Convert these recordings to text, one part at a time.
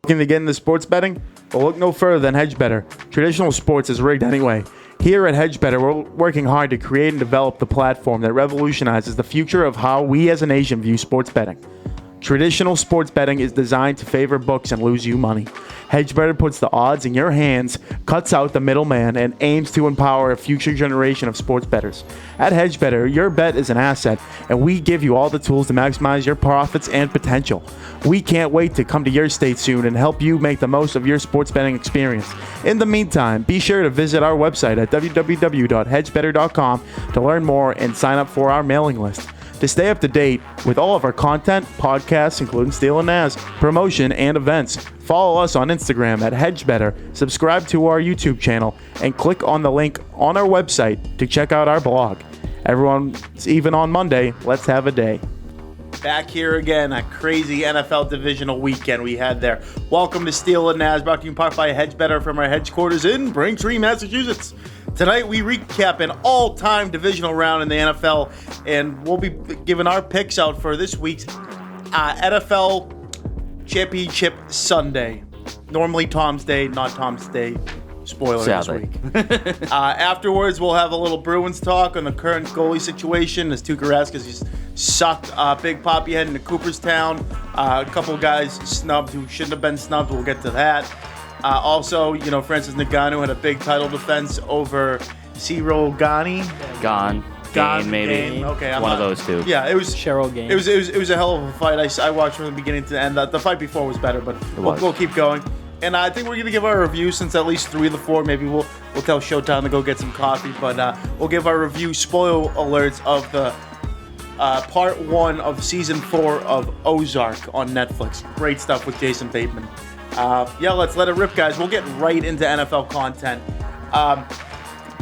Looking to get into sports betting? Well, look no further than HedgeBetter. Traditional sports is rigged anyway. Here at HedgeBetter, we're working hard to create and develop the platform that revolutionizes the future of how we as a nation view sports betting. Traditional sports betting is designed to favor books and lose you money. HedgeBetter puts the odds in your hands, cuts out the middleman, and aims to empower a future generation of sports bettors. At HedgeBetter, your bet is an asset, and we give you all the tools to maximize your profits and potential. We can't wait to come to your state soon and help you make the most of your sports betting experience. In the meantime, be sure to visit our website at www.hedgebetter.com to learn more and sign up for our mailing list. To stay up to date with all of our content, podcasts, including Steele Nazz, promotion, and events, follow us on Instagram at HedgeBetter, subscribe to our YouTube channel, and click on the link on our website to check out our blog. Everyone, even on Monday, let's have a day. Back here again, a crazy NFL divisional weekend we had there. Welcome to Steele Nazz, brought to you in part by HedgeBetter from our headquarters in Braintree, Massachusetts. Tonight we recap an all-time divisional round in the NFL, and we'll be giving our picks out for this week's NFL Championship Sunday. Normally Tom's Day, not Tom's Day. Spoiler Sadly. this week. Afterwards, we'll have a little Bruins talk on the current goalie situation as Tuukka Rask he's sucked. Big Papi heading to Cooperstown. A couple guys snubbed who shouldn't have been snubbed. We'll get to that. Also, Francis Ngannou had a big title defense over Ciro Gane. Gane, maybe. Okay, one of those two. Yeah, it was Cheryl Gane. It was a hell of a fight. I watched from the beginning to the end. The fight before was better, but we'll keep going. And I think we're gonna give our review since at least 3 of the 4. Maybe we'll tell Showtime to go get some coffee, but we'll give our review spoil alerts of the part 1 of season 4 of Ozark on Netflix. Great stuff with Jason Bateman. Let's let it rip, guys. We'll get right into NFL content.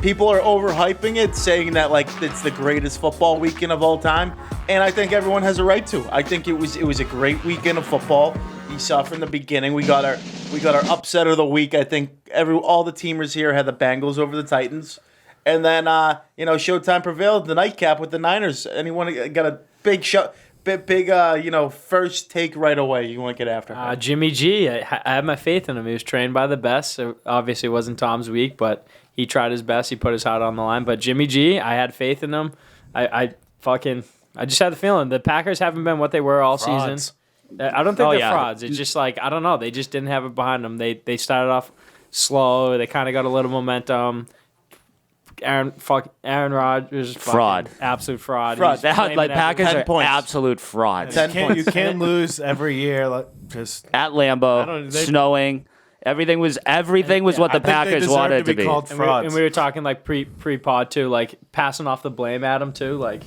People are overhyping it, saying that it's the greatest football weekend of all time, and I think everyone has a right to. I think it was a great weekend of football. You saw from the beginning. We got our upset of the week. I think all the teamers here had the Bengals over the Titans, and then Showtime prevailed. The nightcap with the Niners. Anyone got a big shot? Big, first take right away. You want to get after? Jimmy G. I had my faith in him. He was trained by the best. So obviously, it wasn't Tom's week, but he tried his best. He put his heart on the line. But Jimmy G, I had faith in him. I just had the feeling the Packers haven't been what they were all season. I don't think they're frauds. It's just I don't know. They just didn't have it behind them. They started off slow. They kind of got a little momentum. Aaron Rodgers, fraud, absolute fraud. Packers are absolute frauds. You can't lose every year. Just at Lambeau, snowing. Everything was what the Packers wanted to be. Called frauds. And we were talking pre-pod too, passing off the blame at him too,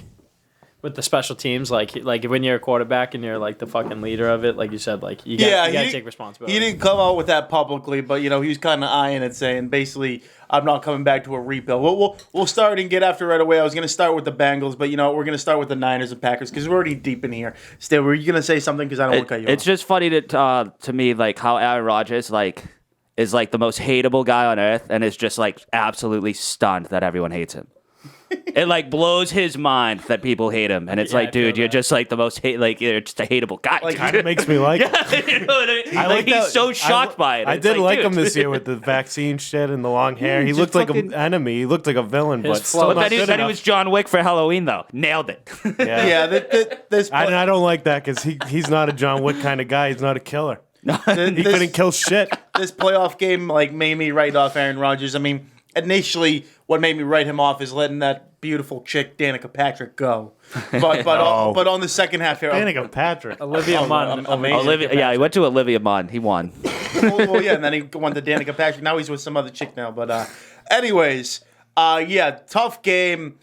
with the special teams, like when you're a quarterback and you're the fucking leader of it, like you said, you gotta take responsibility. He didn't come out with that publicly, but he was kind of eyeing it, saying basically, I'm not coming back to a rebuild. We'll start and get after right away. I was gonna start with the Bengals, but we're gonna start with the Niners and Packers because we're already deep in here. Still, were you gonna say something? Because I don't want to cut you off. It's just funny to me how Aaron Rodgers is the most hateable guy on earth, and is just absolutely stunned that everyone hates him. It blows his mind that people hate him, and it's dude, you're just the most you're just a hateable guy. Kind of makes me like. You know what I mean? He's so shocked by it. I did like him this year with the vaccine shit and the long hair. He looked like an enemy. He looked like a villain, but still not good enough. He was John Wick for Halloween though. Nailed it. Yeah. I don't like that because he's not a John Wick kind of guy. He's not a killer. He couldn't kill shit. This playoff game made me write off Aaron Rodgers. I mean, initially, what made me write him off is letting that beautiful chick Danica Patrick go. But on the second half here, Danica Patrick, Olivia Munn, amazing. He went to Olivia Munn. He won. well, and then he went to Danica Patrick. Now he's with some other chick now. But anyways, tough game.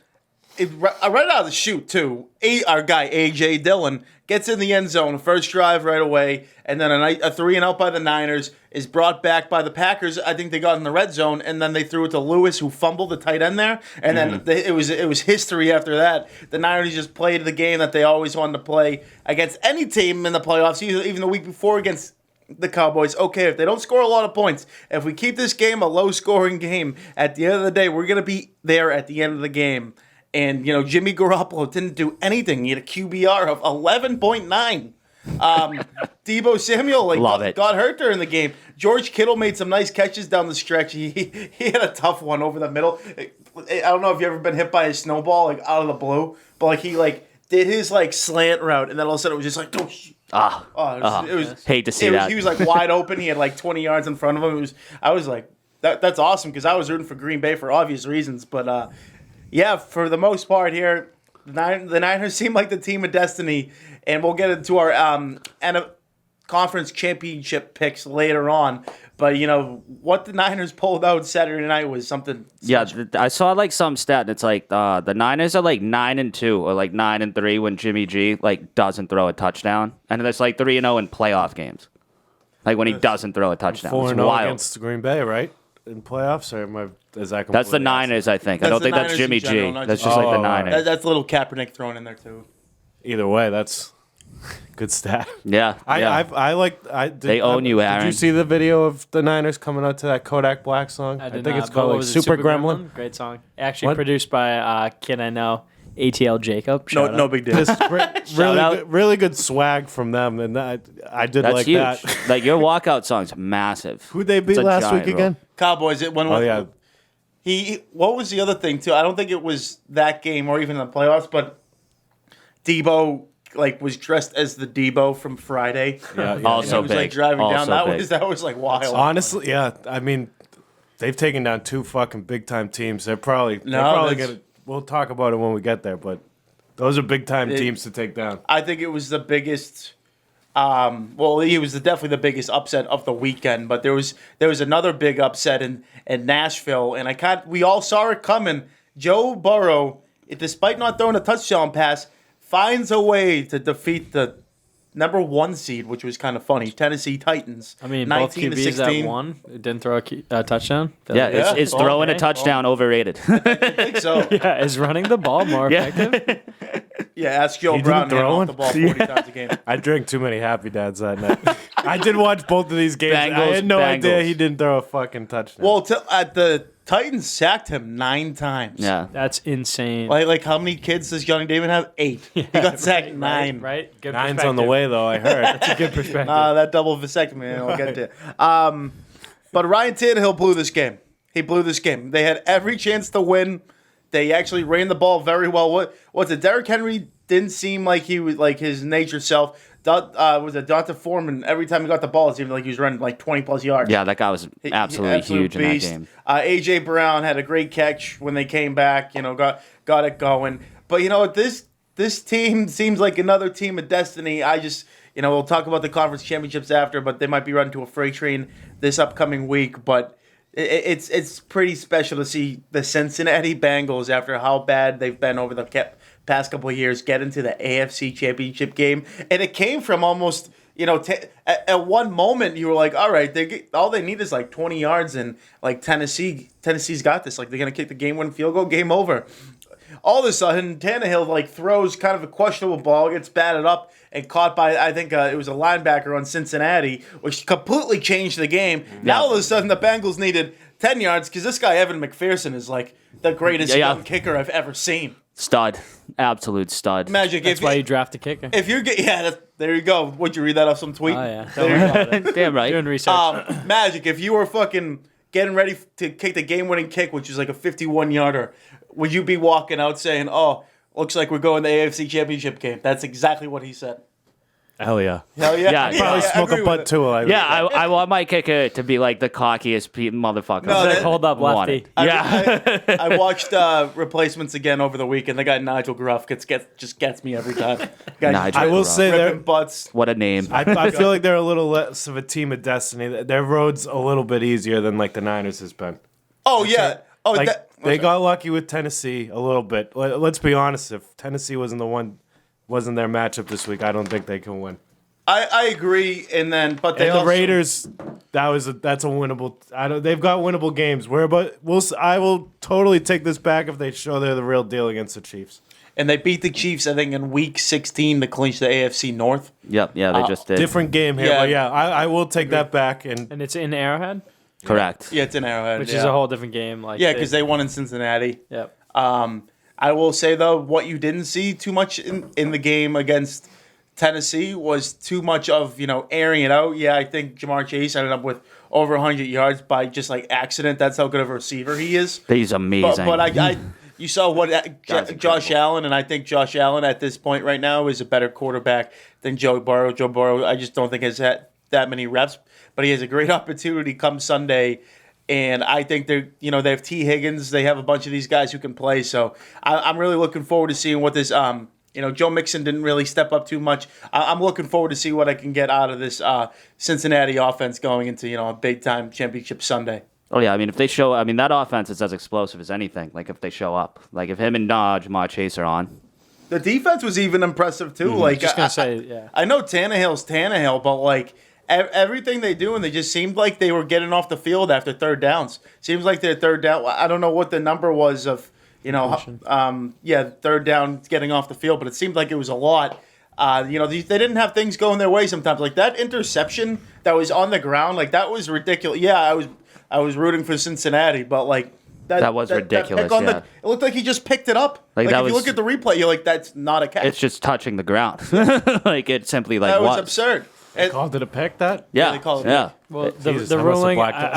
Right out of the chute too. Our guy AJ Dillon gets in the end zone, first drive right away, and then a 3-and-out by the Niners is brought back by the Packers. I think they got in the red zone, and then they threw it to Lewis, who fumbled the tight end there, and then it was history after that. The Niners just played the game that they always wanted to play against any team in the playoffs, even the week before against the Cowboys. Okay, if they don't score a lot of points, if we keep this game a low-scoring game, at the end of the day, we're going to be there at the end of the game. And, Jimmy Garoppolo didn't do anything. He had a QBR of 11.9. Deebo Samuel Love it. got hurt during the game. George Kittle made some nice catches down the stretch. He had a tough one over the middle. I don't know if you ever been hit by a snowball like out of the blue, but like he like did his like slant route, and then all of a sudden it was just like it was hate to see that. He was like wide open. He had like 20 yards in front of him. I was like that's awesome because I was rooting for Green Bay for obvious reasons, but yeah, for the most part here, the Niners seem like the team of destiny, and we'll get into our conference championship picks later on. But, you know, what the Niners pulled out Saturday night was something special. Yeah, I saw like some stat, and it's like the Niners are like 9-2 or like 9-3 when Jimmy G like doesn't throw a touchdown, and it's like 3-0 in playoff games, like when he doesn't throw a touchdown. 4-0 wild. against Green Bay, right? In playoffs, or is that That's the completely Niners, I think. I That's don't the think that's Niners Jimmy in general, G. not That's just- just like the Oh, all right. Niners. That's a little Kaepernick thrown in there, too. Either way, that's good stat. Yeah, yeah. They own you, Did Aaron. you see the video of the Niners coming out to that Kodak Black song? I did think not, it's but called what like was it, Super Gremlin. Great song. Actually What? produced by a kid I know, ATL Jacob. No, Shout out. no big deal. Just out. really good swag from them, and I did That's like huge. that. Like your walkout song's massive. Who'd they beat It's a last giant week role. again? Cowboys. Oh yeah, What was the other thing, too? I don't think it was that game or even the playoffs, but Debo like was dressed as the Debo from Friday. yeah. Also He was like big. driving down. Also big. That was like wild. Honestly, yeah. I mean, they've taken down two fucking big time teams. They're probably that's- gonna. We'll talk about it when we get there, but those are big time teams to take down. I think it was the biggest. Well, he was definitely the biggest upset of the weekend, but there was another big upset in Nashville, and we all saw it coming. Joe Burrow, despite not throwing a touchdown pass, finds a way to defeat the number 1 seed, which was kind of funny. Tennessee Titans. I mean, both 19 to QBs 16. that won didn't throw a touchdown. Yeah, it's Oh, throwing okay. a touchdown overrated. I think so. Yeah, is running the ball more Yeah. effective? Yeah, ask Joe He Brown didn't to throw off the ball 40 times a game. I drank too many Happy Dads that night. I did watch both of these games. I Bengals, had no idea Bengals. he didn't throw a fucking touchdown. Well, the Titans sacked him 9 times. Yeah. That's insane. Like how many kids does young David have? 8. He got sacked 9. Right? Good 9's on the way, though, I heard. That's a good perspective. That double vasectomy, I'll get to it. But Ryan Tannehill blew this game. He blew this game. They had every chance to win. They actually ran the ball very well. What's it? Derrick Henry didn't seem like he was like his nature self. Was it Dr. Foreman? Every time he got the ball, it seemed like he was running like 20+ yards. Yeah, that guy was absolutely Absolute huge in that beast. game. AJ Brown had a great catch when they came back. You know, got it going. But you know what? This team seems like another team of destiny. We'll talk about the conference championships after, but they might be running to a freight train this upcoming week. But it's pretty special to see the Cincinnati Bengals, after how bad they've been over the past couple of years, get into the AFC Championship game. And it came from almost, at one moment you were like, all right, all they need is like 20 yards, and like Tennessee's got this. Like they're going to kick the game-winning field goal, game over. All of a sudden, Tannehill like throws kind of a questionable ball, gets batted up, and caught by, I think it was a linebacker on Cincinnati, which completely changed the game. Now all of a sudden, the Bengals needed 10 yards because this guy, Evan McPherson, is like the greatest young kicker I've ever seen. Stud. Absolute stud. Magic. That's why you draft a kicker. If you're there you go. Would you read that off some tweet? Oh, yeah. There you go. Damn right. Doing research. Magic, if you were fucking getting ready to kick the game-winning kick, which is like a 51-yarder, would you be walking out saying, "Oh, looks like we're going to the AFC Championship game"? That's exactly what he said. Hell yeah. Hell yeah. Yeah, Probably I smoke agree a with butt it. too. I want my kicker to be like the cockiest motherfucker. No, Like, that- hold up, Want lefty. it. Yeah. I watched replacements again over the weekend. They got Nigel Gruff. Just gets me every time. Guys, Nigel I will Gruff. say ripping that butts. What a name. I feel like they're a little less of a team of destiny. Their road's a little bit easier than like the Niners has been. Oh yeah. Oh, Like they okay. got lucky with Tennessee a little bit. Let's be honest. If Tennessee wasn't their matchup this week, I don't think they can win. I agree. And then, but they And the also, Raiders, that's a winnable. They've got winnable games. I will totally take this back if they show they're the real deal against the Chiefs. and they beat the Chiefs, I think, in Week 16 to clinch the AFC North. Yep. Yeah, they just did. Different game here, Yeah. but yeah, I will take that back. And And it's in Arrowhead, Correct. Yeah, it's in Arrowhead. which yeah. is a whole different game. Like Yeah, because they won in Cincinnati. Yep. I will say though, what you didn't see too much in the game against Tennessee was too much of, airing it out. Yeah, I think Jamar Chase ended up with over 100 yards by just like accident. That's how good of a receiver he is. He's amazing. But you saw what Josh Allen, and I think Josh Allen at this point right now is a better quarterback than Joe Burrow. Joe Burrow, I just don't think has had that many reps, but he has a great opportunity come Sunday. And I think they have T. Higgins. They have a bunch of these guys who can play. So I'm really looking forward to seeing what this. Joe Mixon didn't really step up too much. I'm looking forward to see what I can get out of this Cincinnati offense going into a big time championship Sunday. Oh yeah, I mean if they show, that offense is as explosive as anything. Like if they show up, like if him and Jamar Chase are on. The defense was even impressive too. Like Just gonna say, yeah. I know Tannehill's Tannehill, but like everything they do, and they just seemed like they were getting off the field after third downs. Seems like their third down. I don't know what the number was of third down getting off the field, but it seemed like it was a lot. They didn't have things going their way sometimes. Like that interception that was on the ground, like that was ridiculous. Yeah, I was rooting for Cincinnati, but like that was ridiculous. It looked like he just picked it up. Like if you look at the replay, you're like, that's not a catch. It's just touching the ground. Like it simply that was absurd. They called it a pick that? Yeah, they called it yeah. Well, Jesus, the I must have ruling, blacked out.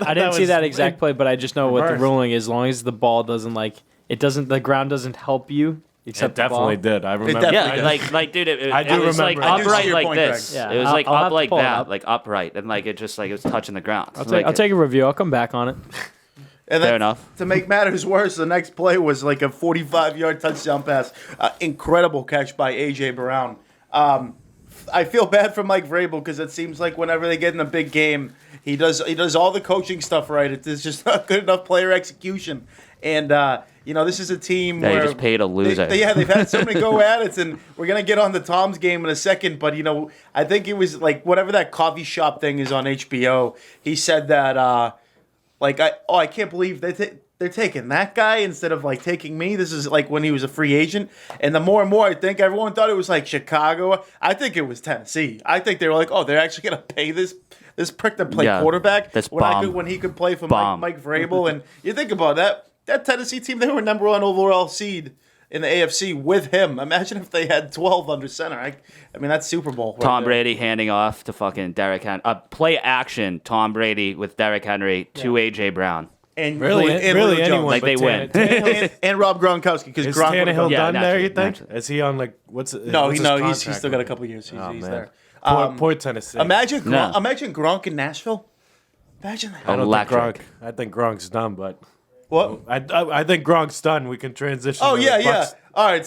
I didn't see that exact play, but I just know what the Reverse. ruling is. As long as the ball doesn't the ground doesn't help you. Except It definitely the ball. did. I remember. definitely Yeah, did. like dude, it I do was like remember. I do see upright your like point, this. Greg. Yeah, It was I'll like have up to like pull it that, up. like upright, and like it just like it was touching the ground. I'll take a review. I'll come back on it. And Fair then, enough. To make matters worse, the next play was like a 45-yard touchdown pass. Incredible catch by A.J. Brown. I feel bad for Mike Vrabel because it seems like whenever they get in a big game, he does all the coaching stuff right. It's just not good enough player execution. And this is a team Yeah, you where just paid a loser. they've had so many go at it, and we're gonna get on the Tom's game in a second. But I think it was like whatever that coffee shop thing is on HBO. He said that I can't believe they're taking that guy instead of like taking me. This is like when he was a free agent. And the more and more I think, everyone thought it was like Chicago. I think it was Tennessee. I think they were like, oh, they're actually gonna pay this prick to play quarterback this when he could play for Mike Vrabel. And you think about that Tennessee team, they were number one overall seed in the AFC with him. Imagine if they had 12 under center. I mean, that's Super Bowl. Tom Brady handing off to fucking Derrick Henry. Play action. Tom Brady with Derrick Henry to A.J. Brown. And Really, Julio Jones. anyone. Like but they win. and Rob Gronkowski because Is Gronk Tannehill Yeah, done there? You naturally, think? naturally. Is he on like what's? No, what's his he's contract still got a like? couple years. He's man. there. Poor Tennessee. Imagine No. Gronk in Nashville. Imagine that. I don't think Electric. Gronk. I think Gronk's done, but What? I think Gronk's done. We can transition. Oh to yeah, the yeah. Bucks. All right,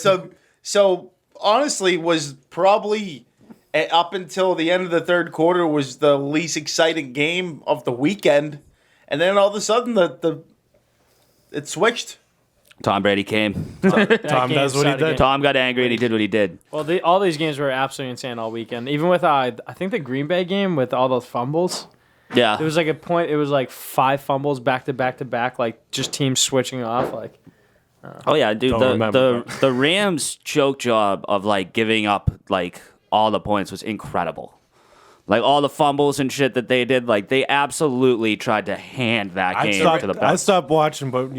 so honestly, was probably up until the end of the third quarter was the least exciting game of the weekend, and then all of a sudden it switched. Tom Brady came. Tom game does what he started did. Tom got angry and he did what he did. Well, all these games were absolutely insane all weekend. Even with I think the Green Bay game with all those fumbles. Yeah. There was like a point. It was like 5 fumbles back to back to back. Like just teams switching off. Like Oh yeah, dude. Don't remember, The Rams' choke job of like giving up like all the points was incredible. Like all the fumbles and shit that they did, like they absolutely tried to hand that game to the I Bucks. stopped watching, but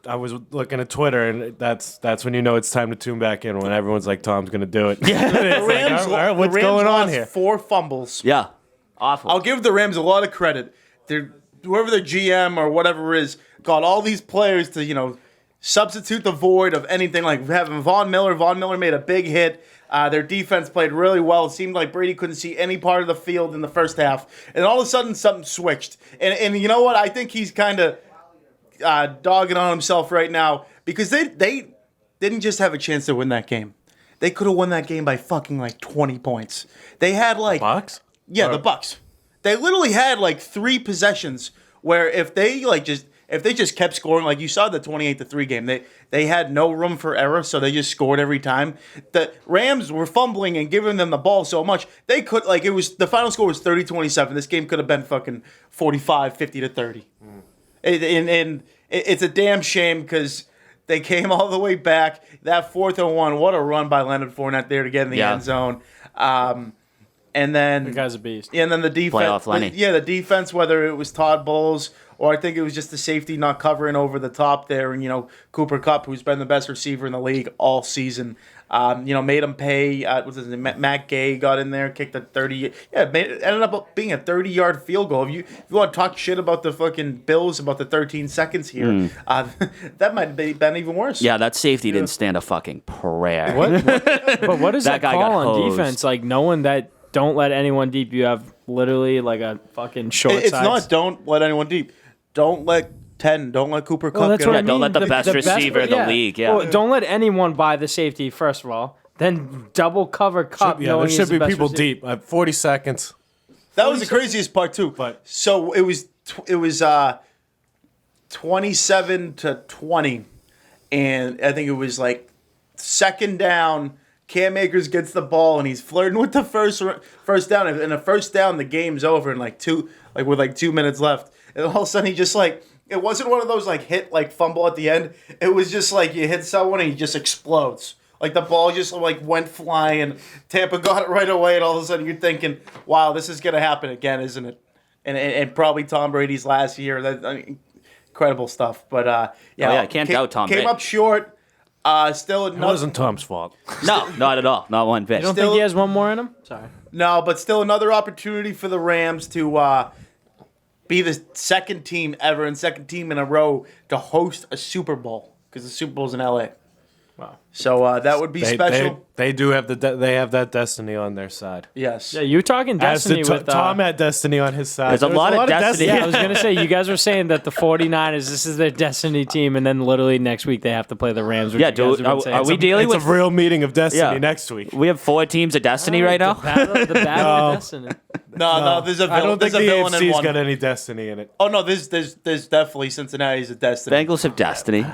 I was looking at Twitter, and that's when you know it's time to tune back in when everyone's like, "Tom's gonna do it." Yeah, The Rams, all right, what's the Rams going on lost here? 4 fumbles. Yeah, awful. I'll give the Rams a lot of credit. Whoever their GM or whatever is got all these players to substitute the void of anything, like having Von Miller. Von Miller made a big hit. Their defense played really well. It seemed like Brady couldn't see any part of the field in the first half. And all of a sudden, something switched. And you know what? I think he's kind of dogging on himself right now because they didn't just have a chance to win that game. They could have won that game by fucking like 20 points. They had like... Bucks? Yeah, the Bucks. They literally had like 3 possessions where if they just kept scoring, like you saw the 28-3 game, they had no room for error, so they just scored every time. The Rams were fumbling and giving them the ball so much they could the final score was 30-27. This game could have been fucking 45-50-30. And it's a damn shame because they came all the way back. That 4th and 1, what a run by Leonard Fournette there to get in the end zone. And And then The guy's a beast. and then the defense, Playoff Lenny. the defense, whether it was Todd Bowles or I think it was just the safety not covering over the top there, and Cooper Kupp, who's been the best receiver in the league all season, made him pay. What's his name? Matt Gay got in there, kicked a 30. Ended up being a 30-yard field goal. If you want to talk shit about the fucking Bills about the 13 seconds here, that might have been even worse. Yeah, that safety didn't stand a fucking prayer. But what is That that guy call got on hosed. defense? Like knowing that don't let anyone deep. You have literally like a fucking short It's sides. not. Don't let anyone deep. Don't let 10. Don't let Cooper Kupp. Well, that's get what I up. mean. don't let the best receiver in the league, yeah. Well, don't let anyone buy the safety, first of all. Then double cover Cup. Yeah, there should be people deep. 40 seconds. That was the craziest part too. But- so it was 27-20, and I think it was like second down. Cam Akers gets the ball and he's flirting with the first down. And the first down, the game's over in with 2 minutes left. And all of a sudden he just it wasn't one of those hit fumble at the end. It was just you hit someone and he just explodes. Like the ball just went flying. Tampa got it right away, and all of a sudden you're thinking, "Wow, this is gonna happen again, isn't it?" And probably Tom Brady's last year. Incredible stuff. But I can't doubt Tom Came Brady. up short. Still It wasn't Tom's fault. No, not at all. Not one bit. You don't think he has one more in him? Sorry. no, but still another opportunity for the Rams to be the second team ever and second team in a row to host a Super Bowl because the Super Bowl's in LA. Wow. So that would be special. They do have they have that destiny on their side. Yes. Yeah, you were talking As destiny did with Tom had destiny on his side. There's a There was lot of destiny. Yeah, I was gonna say you guys were saying that the 49ers, this is their destiny team, and then literally next week they have to play the Rams. which Yeah, you guys dude, have been saying. are we dealing It's with? a real meeting of destiny Yeah. next week. We have 4 teams of destiny right now. The battle of destiny. No, there's a villain. I don't think there's the a villain in AFC's one. got any destiny in it. Oh no, there's definitely Cincinnati's a destiny. Bengals have destiny.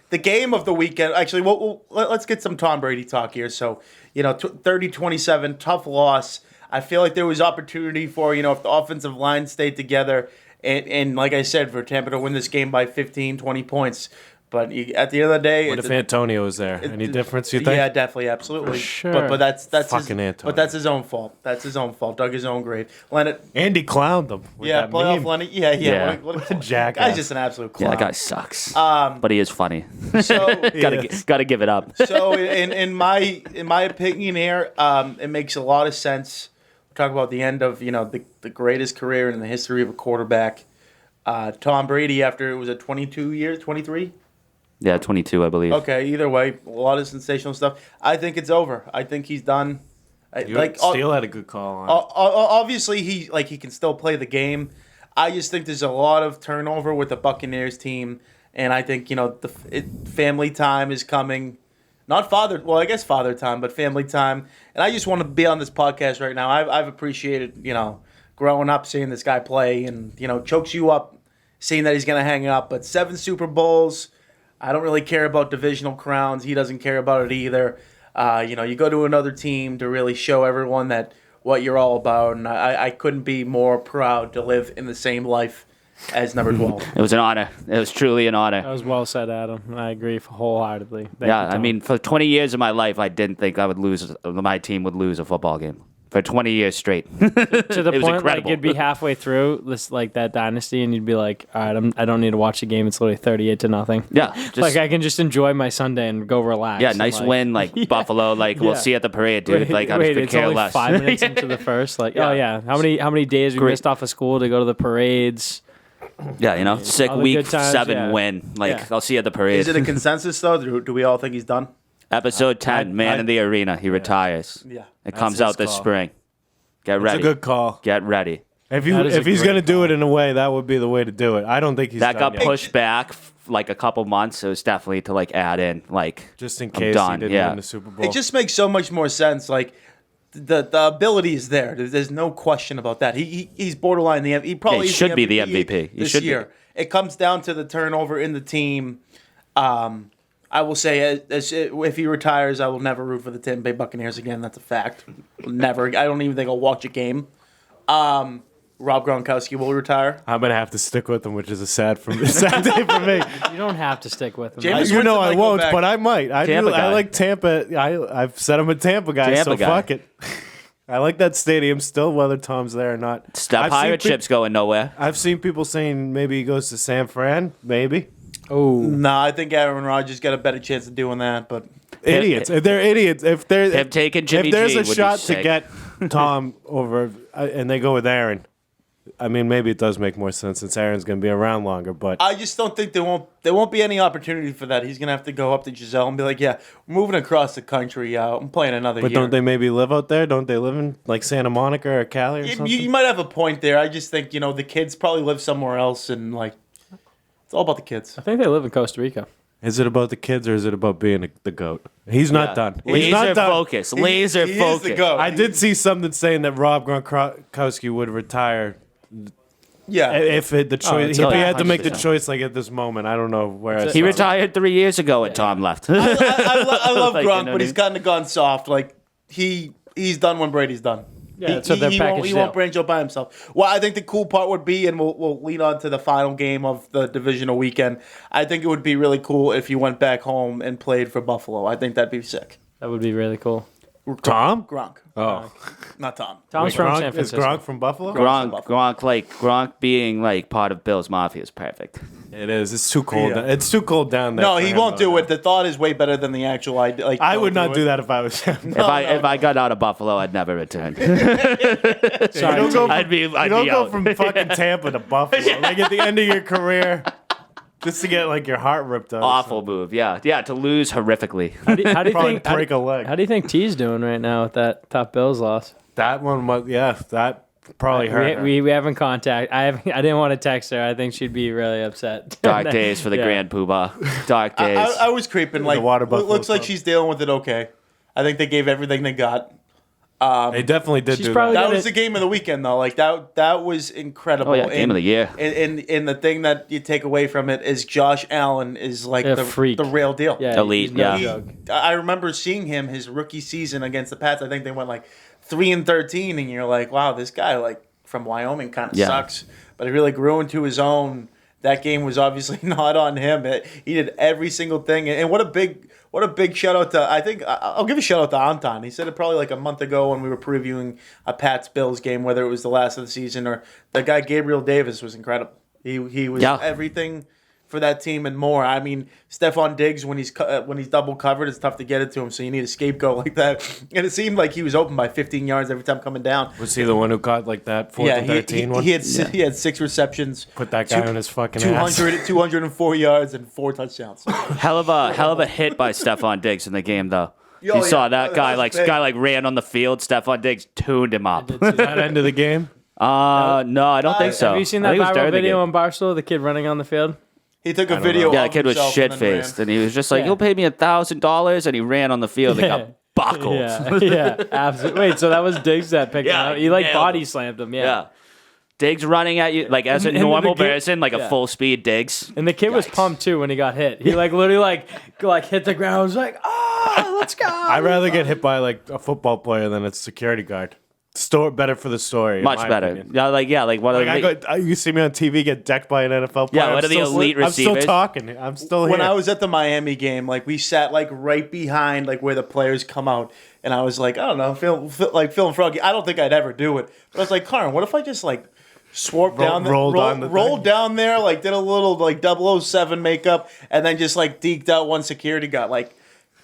The game of the weekend. Actually, let's get some Tom Brady talk here. So 30-27, tough loss. I feel like there was opportunity for if the offensive line stayed together and like I said, for Tampa to win this game by 15, 20 points. But at the end of the day, What if Antonio was there? Any difference, you think? Yeah, definitely, absolutely. sure. But that's Fucking his, Antonio. but that's his own fault. That's his own fault. Dug his own grave. Leonard, Andy clowned them. With yeah, that playoff meme. Lenny. Yeah. Yeah. What a jackass. Guy's just an absolute Yeah, clown. that guy sucks. But he is funny. So, Gotta give it up. so in my opinion here, it makes a lot of sense. We're talking about the end of the greatest career in the history of a quarterback. Tom Brady, after it was a 22 years, 23. Yeah, 22, I believe. Okay, either way, a lot of sensational stuff. I think it's over. I think he's done. Steele had a good call on it. Obviously, he can still play the game. I just think there's a lot of turnover with the Buccaneers team, and I think family time is coming. Not father. Well, I guess father time, but family time. And I just want to be on this podcast right now. I've appreciated growing up seeing this guy play, and chokes you up seeing that he's gonna hang up. But 7 Super Bowls. I don't really care about divisional crowns. He doesn't care about it either. You go to another team to really show everyone what you're all about, and I couldn't be more proud to live in the same life as number 12. It was an honor. It was truly an That honor. was well said, Adam. I agree wholeheartedly. Thank Yeah, you, I Tom. mean, for 20 years of my life, I didn't think my team would lose a football game. For 20 years straight. to the it was point incredible. you'd be halfway through this that dynasty, and you'd be like, "All right, I don't need to watch the game. It's literally 38-0. Yeah, just, I can just enjoy my Sunday and go relax." yeah, and, nice win, Buffalo. Yeah. We'll see you at the parade, dude. I could it's care only less. 5 minutes into the first. Oh Yeah. yeah, how many days we Great. missed off of school to go to the parades? Yeah, sick All the week good times, 7 yeah. win. Yeah. I'll see you at the parade. Is it a consensus though? Do we all think he's done? Episode 10, man in the arena. He retires. Yeah. It comes his out this call. spring. Get It's ready. a good call. Get ready. If That is a he's great going to do it in a way, that would be the way to do it. I don't think he's That done got yet. pushed back a couple months. It was definitely to add in Just in I'm case done, he didn't yeah. win the Super Bowl. It just makes so much more sense. The ability is there. There's no question about that. He's borderline the he probably he is should be the MVP. He this should be. year. It comes down to the turnover in the team. I will say, if he retires, I will never root for the Tampa Bay Buccaneers again. That's a fact. Never. I don't even think I'll watch a game. Rob Gronkowski will retire. I'm gonna have to stick with him, which is a sad day for me. You don't have to stick with him. Jameis You know Winston I might go won't, back. but I might. I Tampa do. guy. I like Tampa. I've said I'm a Tampa guy, Tampa so guy. fuck it. I like that stadium still, whether Tom's there or not. That pirate ship's going nowhere. I've seen people saying maybe he goes to San Fran. Maybe. Oh, Nah, I think Aaron Rodgers got a better chance of doing that. But Idiots. If they're idiots. If they're Him taking Jimmy if there's G a would be shot to sick. get Tom over and they go with Aaron, I mean, maybe it does make more sense since Aaron's going to be around longer. But I just don't think there won't be any opportunity for that. He's gonna have to go up to Giselle and be like, "Yeah, we're moving across the country. I'm playing another year." don't they maybe live out there? Don't they live in like Santa Monica or Cali or something? You might have a point there. I just think the kids probably live somewhere else, and like it's all about the kids. I think they live in Costa Rica. Is it about the kids or is it about being the GOAT? He's not done. He's Laser not done. focus. Laser He is focus. the GOAT. I did see something saying that Rob Gronkowski would retire Yeah. if the choice. it's if he okay. had to make the 100%. choice like at this moment, I don't know where. I He saw it. retired 3 years ago when Tom left. I love Like, you Gronk, know but he's what I kind of gone soft. Like he's done when Brady's done. Yeah, that's what their he package won't deal. branch out by himself. Well, I think the cool part would be, and we'll lead on to the final game of the divisional weekend. I think it would be really cool if you went back home and played for Buffalo. I think that'd be sick. That would be really cool. Tom. Gronk, Oh, not Tom. Tom's from San Is Francisco. Gronk from Buffalo? Gronk being like part of Bill's Mafia is perfect. It is. It's too cold. Yeah. It's too cold down there. No, for he him, won't though. do it. The thought is way better than the actual idea. Like, I would don't not do that if I was him. If I got out of Buffalo, I'd never return. Sorry, You don't go I'd be you don't go out. from fucking Tampa to Buffalo. Like at the end of your career, just to get like your heart ripped out. Awful move. Yeah, to lose horrifically. How do you Probably think? break a leg. How do you think T's doing right now with that top Bills loss? That one was, that probably hurt. her. We haven't contact. I didn't want to text her. I think she'd be really upset. Dark days for the Yeah. Grand Poobah. Dark days. I was creeping. Like, water buffalo looks like stuff. she's dealing with it okay. I think they gave everything they got. They definitely did She's do probably that. That gonna- was the game of the weekend, though. Like that was incredible. Oh, yeah, game of the year. And the thing that you take away from it is Josh Allen is like A freak. the real deal. Yeah, Elite, he's no yeah. joke. I remember seeing him his rookie season against the Pats. I think they went like 3-13, and you're like, wow, this guy like from Wyoming kind of Yeah. sucks, but he really grew into his own. That game was obviously not on him. He did every single thing, and what a big shout out to. I think I'll give a shout out to Anton. He said it probably like a month ago when we were previewing a Pats Bills game, whether it was the last of the season or the guy Gabriel Davis was incredible. He was Yeah. everything for that team and more. I mean, Stephon Diggs when he's double covered, it's tough to get it to him. So you need a scapegoat like that. And it seemed like he was open by 15 yards every time coming down. Was he the one who caught like that 4th and 13 one? he had 6 receptions. Put that guy on his fucking ass. 204 yards and 4 touchdowns. Hell of a hit by Stephon Diggs in the game, though. Oh, You saw yeah. that guy was like big. ran on the field. Stephon Diggs tuned him up. Is that end of the game? No, I don't think so. Have you seen I that think it was viral during the video game. on Barstool? The kid running on the field. He took a video. Yeah, of the kid was himself shit and then ran. faced, and he was just like, Yeah. "You'll pay me $1,000," and he ran on the field and Yeah. got buckled. Yeah, absolutely. Wait, so that was Diggs that picked Yeah, him up. He like nailed body him. slammed him. Yeah. Yeah. Diggs running at you like as a And the normal kid- person, like a yeah. full speed Diggs. And the kid was Yikes. pumped too when he got hit. He like literally like hit the ground. Was like, oh, let's go. I'd rather get hit by like a football player than a security guard. Better for the story. in Much my better. opinion. Yeah, like one Like of the you see me on TV get decked by an NFL player. Yeah, one I'm of the still- elite I'm still receivers. talking. I'm still here. When I was at the Miami game, like we sat like right behind like where the players come out, and I was like, I don't know, feeling froggy. I don't think I'd ever do it, but I was like, Karin, what if I just like swarped down the rolled down there, like did a little like 007 makeup, and then just like deked out one security guy, like.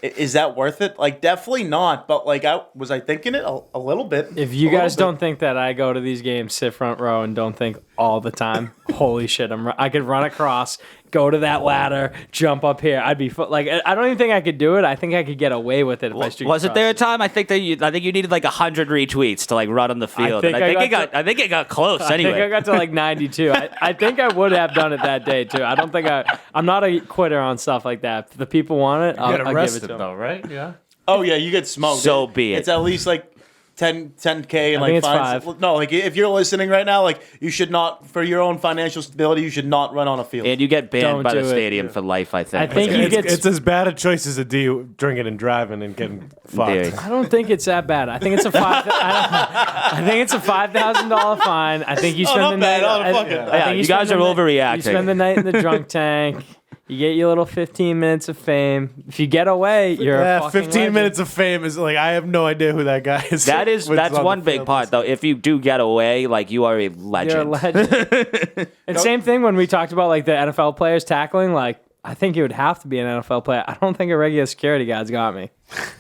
Is that worth it? Like, definitely not. But like, was I thinking it a little bit? If you A little guys bit. don't think that I go to these games, sit front row, and don't think all the time, holy shit, I could run across, go to that ladder, jump up here. I'd be like, I don't even think I could do it. I think I could get away with it if I streak Was it across there a time? I think you needed like 100 retweets to like run on the field. think And I I think it got close I think I anyway. got to like 92. I think I would have done it that day too. I don't think I'm not a quitter on stuff like that. If the people want it, You get I'll give arrested it to them. though, right? Yeah. Oh yeah, you get smoked. So be it. It's at least like 10K and I like think it's fines. 5. No, like if you're listening right now, like you should not, for your own financial stability, you should not run on a field. And you get banned Don't by the do it. stadium for life, I think. I think you get. It's as bad a choice as a D drinking and driving and getting Theory. fucked. I don't think it's that bad. I think it's a I think it's a $5,000 fine. I think you spend the night. Yeah, you guys spend are the night- overreacting. You spend the night in the drunk tank. You get your little 15 minutes of fame. If you get away, you're a fucking 15 legend. minutes of fame is like, I have no idea who that guy is. That's one big part, though. If you do get away, like, you are a legend. You're a legend. And same thing when we talked about like the NFL players tackling. Like, I think it would have to be an NFL player. I don't think a regular security guard's got me.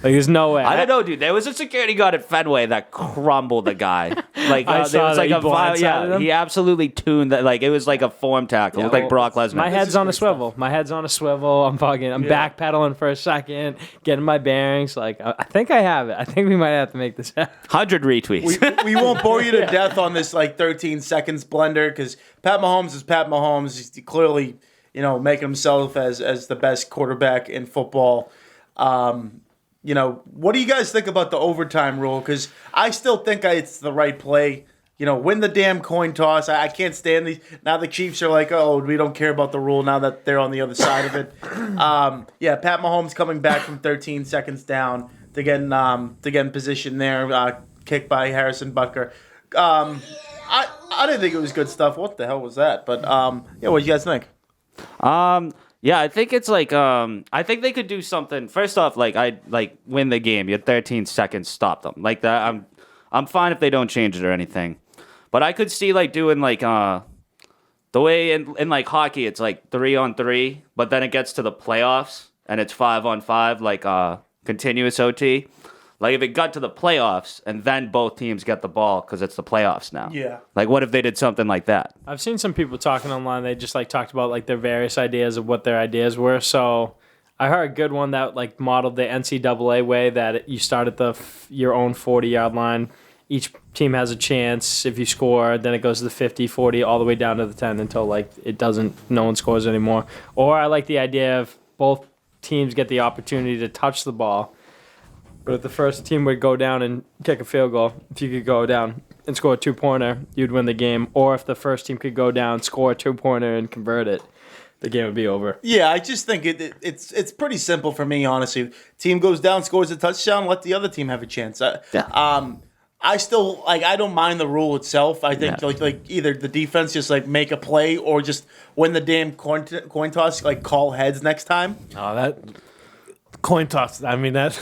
Like, there's no way. I don't know, dude. There was a security guard at Fenway that crumbled the guy. Like I there saw was that. like He a blindsided him? he absolutely tuned that. Like it was like a form tackle. It looked like Brock Lesnar. My head's on a swivel. My head's on a swivel. I'm backpedaling for a second, getting my bearings. Like, I think I have it. I think we might have to make this happen. 100 retweets. We won't bore you to death on this like 13 seconds blender because Pat Mahomes is Pat Mahomes. He's clearly, making himself as the best quarterback in football. What do you guys think about the overtime rule? Because I still think it's the right play. Win the damn coin toss. I can't stand these. Now the Chiefs are like, oh, we don't care about the rule now that they're on the other side of it. Pat Mahomes coming back from 13 seconds down to get in position there. Kicked by Harrison Butker. I didn't think it was good stuff. What the hell was that? But what do you guys think? Yeah, I think it's like I think they could do something. First off, I win the game. You had 13 seconds, stop them. Like that, I'm fine if they don't change it or anything. But I could see doing the way in like hockey, it's like 3-on-3, but then it gets to the playoffs and it's 5-on-5, continuous OT. Like if it got to the playoffs and then both teams get the ball because it's the playoffs now. Yeah. Like what if they did something like that? I've seen some people talking online. They just talked about their various ideas of what their ideas were. So I heard a good one that modeled the NCAA way that you start at your own 40-yard line. Each team has a chance. If you score, then it goes to the 50, 40, all the way down to the 10 until no one scores anymore. Or I like the idea of both teams get the opportunity to touch the ball. But if the first team would go down and kick a field goal, if you could go down and score a 2-pointer, you'd win the game. Or if the first team could go down, score a 2-pointer, and convert it, the game would be over. Yeah, I just think it's pretty simple for me, honestly. Team goes down, scores a touchdown, let the other team have a chance. I still I don't mind the rule itself. I think either the defense just make a play or just win the damn coin toss, call heads next time. Oh, that coin toss. I mean that's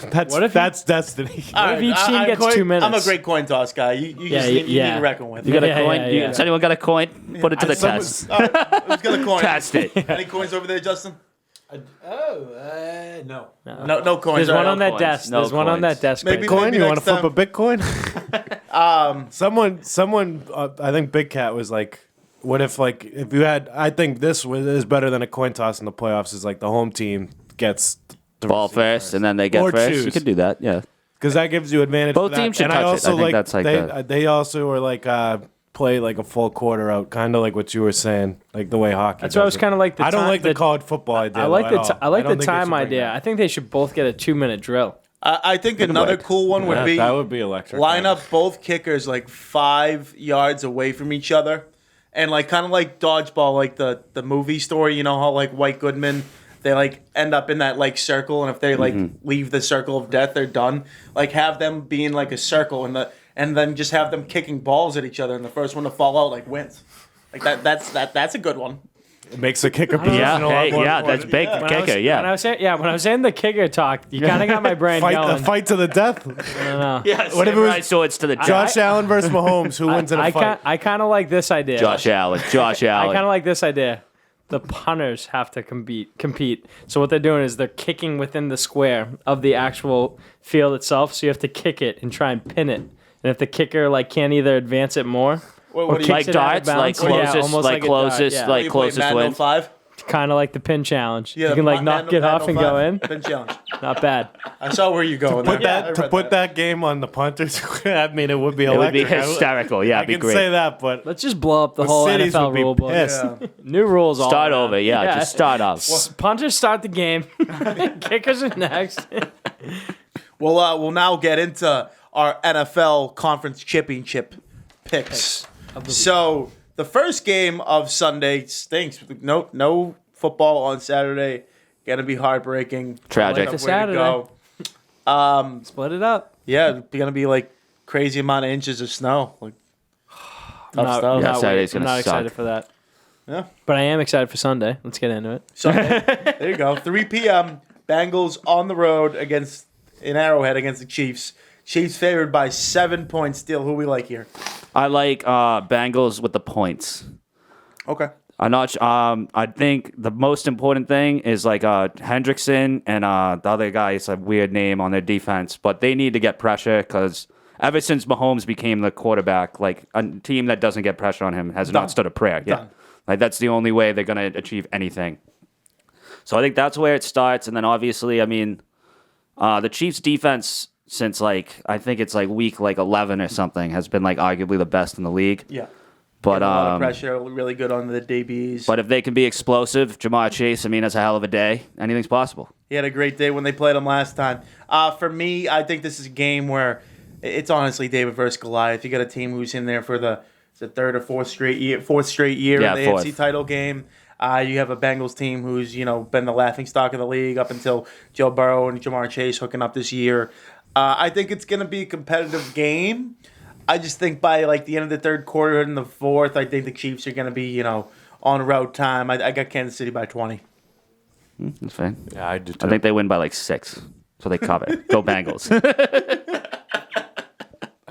destiny. What if each team gets 2 minutes? I'm a great coin toss guy. You need to reckon with. You got a Yeah, coin? yeah. Has anyone got a coin? Put it to the test. Who's got a coin? Test it. Any coins over there, Justin? No. No coins. There's All one right. on that coins. desk. No There's one on coins. that desk. Maybe- Bitcoin? You want to next flip a Bitcoin? Someone, I think Big Cat was like, what if if you had? I think this is better than a coin toss in the playoffs. Is the home team gets the Ball first, and then they get Or first. choose. You could do that, yeah. because that gives you advantage. Both for that. teams should and touch I it. also I think that's the- they also were play a full quarter out, kind of like what you were saying, the way hockey. That's what I was kind of like. I don't like the college football idea. I like though, the at all. I like don't the think they time should bring idea. that. I think they should both get a 2-minute drill. I think another cool one would be that would be electric. line up both kickers 5 yards away from each other, and kind of like dodgeball, the movie story. You know how White Goodman, they end up in that circle, and if they leave the circle of death, they're done. Have them be in a circle, and then just have them kicking balls at each other, and the first one to fall out wins. That's a good one. It makes the kicker position Yeah, a lot more that's important. big When I kicker, was, yeah. When I was saying the kicker talk, you kind of got my brain going. Fight to the death. I don't know. Yeah, What if it was samurai swords to the Josh Allen versus Mahomes? Who wins in a fight? I kind of like this idea. Josh Allen. I kind of like this idea. The punters have to compete. So what they're doing is they're kicking within the square of the actual field itself. So you have to kick it and try and pin it. And if the kicker can't either advance it more What or do you kicks Like it out of darts, like bounds, yeah, closest, almost like a dart, closest, yeah. like you play closest Madden wins. 05? Kind of like the pin challenge. Yeah, you can knock it off and go in. Pin challenge. Not bad. I saw where you're going. Put that game on the punters. I mean, it would be It would be electric. hysterical. Yeah, I it'd be can great. say that, but Let's just blow up the whole cities NFL would be rule book. pissed. New rules all Start around. over, yeah. Just start off. Punters start the game. Kickers are next. We'll now get into our NFL conference championship picks. So the first game of Sunday stinks. No football on Saturday. Gonna be heartbreaking. Tragic. Tough It's way to go. Split it up. Yeah, it's gonna be like crazy amount of inches of snow. Like tough Not- stuff. Yeah, not Saturday's I'm gonna not suck. excited for that. Yeah. But I am excited for Sunday. Let's get into it. Sunday. There you go. 3 p.m. Bengals on the road in Arrowhead against the Chiefs. Chiefs favored by 7 points. Steele, who we like here? I like Bengals with the points. Okay. I'm not. I think the most important thing is like Hendrickson and the other guy. It's a weird name on their defense, but they need to get pressure because ever since Mahomes became the quarterback, like a team that doesn't get pressure on him has not stood a prayer. Yeah, like that's the only way they're gonna achieve anything. So I think that's where it starts, and then obviously, I mean, the Chiefs' defense since I think it's week 11 or something has been arguably the best in the league. Yeah. But a lot of pressure, really good on the DBs. But if they can be explosive, Jamar Chase, I mean, that's a hell of a day. Anything's possible. He had a great day when they played him last time. For me, I think this is a game where it's honestly David versus Goliath. You got a team who's in there for the third or fourth straight year Yeah, in the fourth. AFC title game. You have a Bengals team who's been the laughingstock of the league up until Joe Burrow and Jamar Chase hooking up this year. I think it's going to be a competitive game. I just think by the end of the third quarter and the fourth, I think the Chiefs are going to be on road time. I got Kansas City by 20. That's fine. Yeah, I do too. I think they win by 6. So they cover. Go Bengals.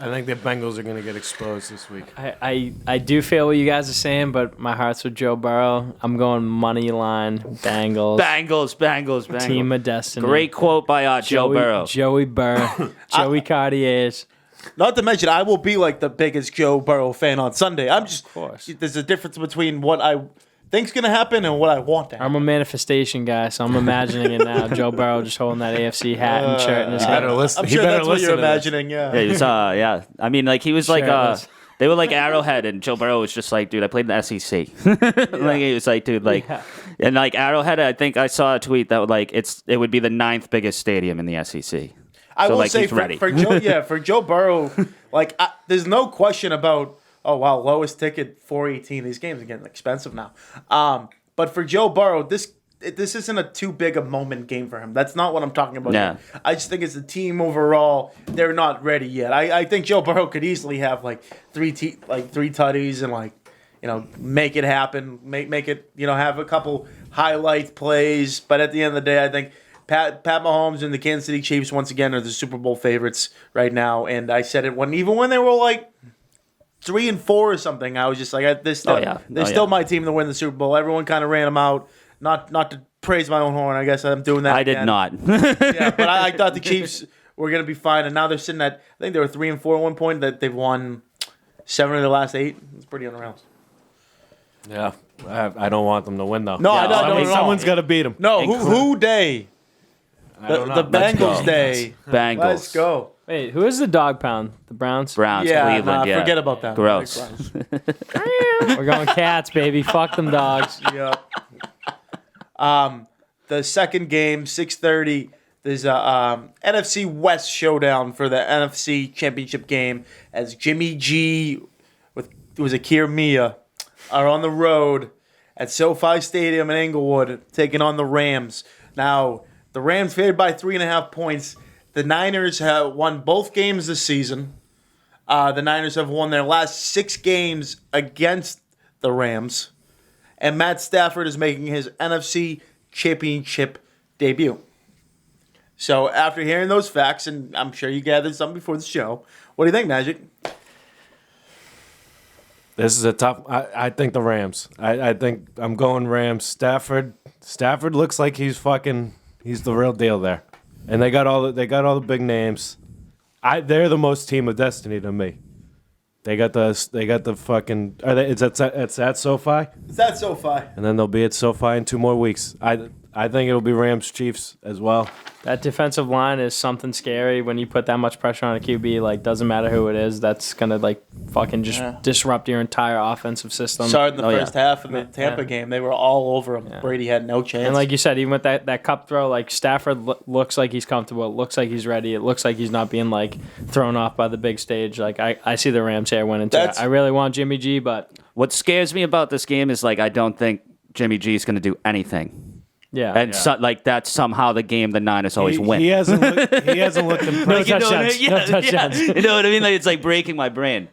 I think the Bengals are going to get exposed this week. I do feel what you guys are saying, but my heart's with Joe Burrow. I'm going money line, Bengals. Bengals. Team of destiny. Great quote by Joe Burrow. Joey Burrow. Joey Cartier's. Not to mention, I will be the biggest Joe Burrow fan on Sunday. Of course. There's a difference between what I think's going to happen and what I want to happen. I'm a manifestation guy, so I'm imagining it now. Joe Burrow just holding that AFC hat and shirt in his hand. Better listen. I'm He sure better that's what listen you're to this. imagining, yeah. Yeah, he was, yeah. I mean, he was Shirtless. they were Arrowhead, and Joe Burrow was just dude, I played in the SEC. He was dude, Yeah. and Arrowhead, I think I saw a tweet that it would be the 9th biggest stadium in the SEC. I So, will say he's ready. for Joe, for Joe Burrow, there's no question about lowest ticket 418. These games are getting expensive now. But for Joe Burrow, this isn't a too big a moment game for him. That's not what I'm talking about. Yeah. Here. I just think as a team overall, they're not ready yet. I think Joe Burrow could easily have three tutties and make it happen, make it have a couple highlight plays. But at the end of the day, I think Pat Mahomes and the Kansas City Chiefs once again are the Super Bowl favorites right now. And I said it even when they were 3-4 or something. I was just they're still my team to win the Super Bowl. Everyone kind of ran them out. Not to praise my own horn. I guess I'm doing that. I did again. not. Yeah, but I thought the Chiefs were going to be fine, and now they're sitting at. I think they were 3-4 at one point. That they've won 7 of their last 8. It's pretty unreal. Yeah, I don't want them to win though. No, I don't. Someone's got to beat them. No, who day? The Bengals day. Bengals. Let's go. Wait, who is the dog pound? The Browns? Browns, Yeah, Cleveland, yeah. forget about that. Gross. We're going Cats, baby. Fuck them dogs. Yep. The second game, 6:30. There's a NFC West showdown for the NFC Championship game as Jimmy G with Akir Mia are on the road at SoFi Stadium in Inglewood taking on the Rams. Now, the Rams favored by 3.5 points. The Niners have won both games this season. The Niners have won their last 6 games against the Rams. And Matt Stafford is making his NFC Championship debut. So after hearing those facts, and I'm sure you gathered some before the show, what do you think, Magic? This is a tough. I think the Rams. I think I'm going Rams. Stafford looks like he's the real deal there, and they got all the big names. They're the most team of destiny to me. They got the fucking. It's at SoFi, Is that SoFi? and then they'll be at SoFi in 2 more weeks. I I think it'll be Rams Chiefs as well. That defensive line is something scary when you put that much pressure on a QB. Like, doesn't matter who it is. That's going to, like, fucking just disrupt your entire offensive system. Started in the first half of the Tampa game. They were all over him. Yeah. Brady had no chance. And like you said, even with that cup throw, like, Stafford looks like he's comfortable. It looks like he's ready. It looks like he's not being, like, thrown off by the big stage. Like, I see the Rams here winning, too. I really want Jimmy G, but... What scares me about this game is, like, I don't think Jimmy G is going to do anything. Yeah, and that's somehow the game the Niners always win. He hasn't looked impressive. No touchdowns. No touchdowns. You know what I mean? Like, it's like breaking my brain.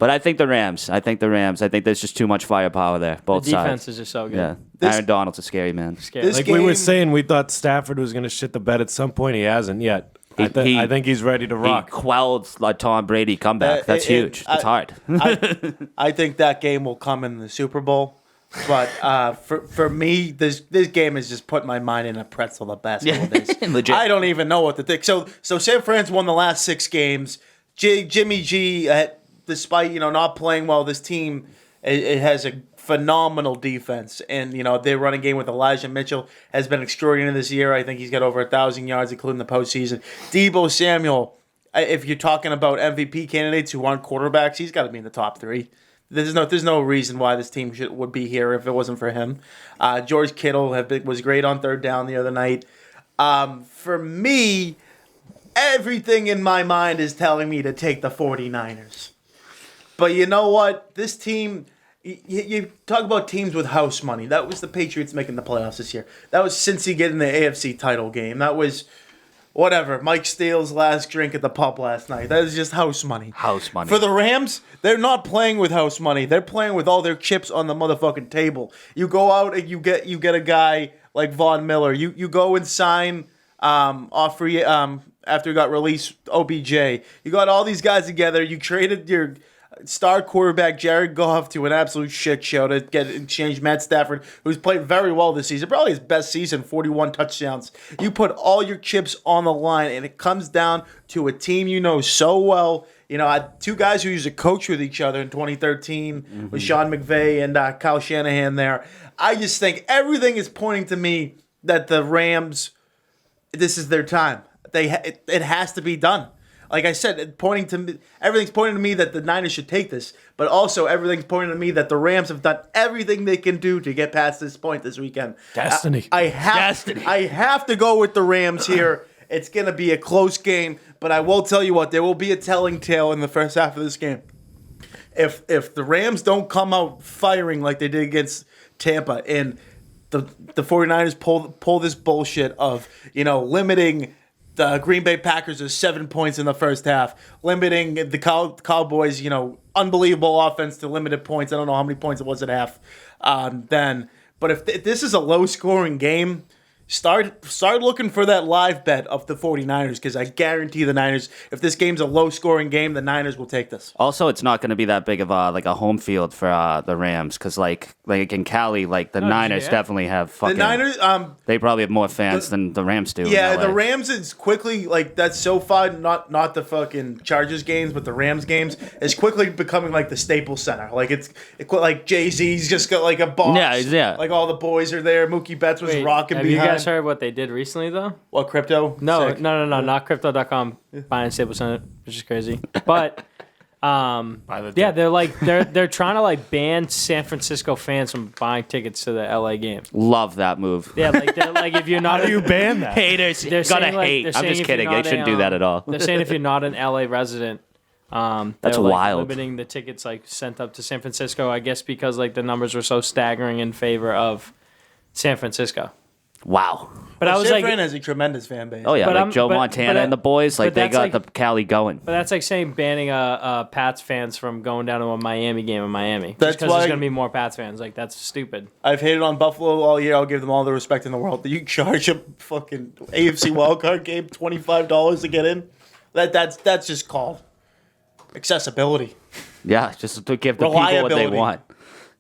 But I think the Rams. I think there's just too much firepower there. Both sides. The defense is just so good. Yeah, Aaron Donald's a scary man. We were saying, we thought Stafford was going to shit the bed at some point. He hasn't yet. I think he's ready to rock. He quelled like Tom Brady comeback. That's huge. That's hard. I think that game will come in the Super Bowl. But for me, this game has just put my mind in a pretzel of basketball days. Legit. I don't even know what to think. So San Fran's won the last 6 games. Jimmy G, despite not playing well, this team it has a phenomenal defense, and their running game with Elijah Mitchell has been extraordinary this year. I think he's got over 1,000 yards, including the postseason. Deebo Samuel, if you're talking about MVP candidates who aren't quarterbacks, he's got to be in the top 3. There's no reason why this team would be here if it wasn't for him. George Kittle was great on third down the other night. For me, everything in my mind is telling me to take the 49ers. But you know what? This team, you talk about teams with house money. That was the Patriots making the playoffs this year. That was Cincy getting the AFC title game. That was... whatever, Mike Steele's last drink at the pub last night. That is just house money. House money. For the Rams, they're not playing with house money. They're playing with all their chips on the motherfucking table. You go out and you get a guy like Von Miller. You go and sign off free after he got released OBJ. You got all these guys together. You traded your star quarterback Jared Goff to an absolute shit show to get exchange Matt Stafford, who's played very well this season, probably his best season, 41 touchdowns. You put all your chips on the line, and it comes down to a team you know so well. I had 2 guys who used to coach with each other in 2013 with Sean McVay and Kyle Shanahan there. I just think everything is pointing to me that the Rams, this is their time. It has to be done. Like I said, everything's pointing to me that the Niners should take this, but also everything's pointing to me that the Rams have done everything they can do to get past this point this weekend. Destiny. I have to go with the Rams here. It's going to be a close game, but I will tell you what, there will be a telling tale in the first half of this game. If the Rams don't come out firing like they did against Tampa, and the 49ers pull this bullshit of, limiting the Green Bay Packers are 7 points in the first half, limiting the Cowboys, unbelievable offense to limited points. I don't know how many points it was at half then. But if this is a low-scoring game, start looking for that live bet of the 49ers, because I guarantee the Niners, if this game's a low-scoring game, the Niners will take this. Also, it's not going to be that big of a home field for the Rams, because like in Cali, the Niners definitely have fucking... The Niners... they probably have more fans than the Rams do. Yeah, the Rams is quickly, that's SoFi, not the fucking Chargers games, but the Rams games, is quickly becoming the Staples Center. It's like Jay-Z's just got a boss. Yeah. Like all the boys are there. Mookie Betts was rocking behind. You guys heard what they did recently, though? What, crypto? No, Sick. no, not Crypto.com buying Staples Center, which is crazy. But they're they're trying to ban San Francisco fans from buying tickets to the LA game. Love that move. Yeah, if you're not, how do you ban that? Haters gotta hate. I'm just kidding. They shouldn't do that at all. They're saying if you're not an LA resident, that's they're wild. limiting the tickets sent up to San Francisco. I guess because the numbers were so staggering in favor of San Francisco. Wow. But I was San Fran has a tremendous fan base. Oh yeah, Joe Montana and the boys, they got the Cali going. But that's like saying banning Pats fans from going down to a Miami game in Miami. That's because there's gonna be more Pats fans. That's stupid. I've hated on Buffalo all year. I'll give them all the respect in the world. You charge a fucking AFC wildcard game $25 to get in. That's just called accessibility. Yeah, just to give the people what they want.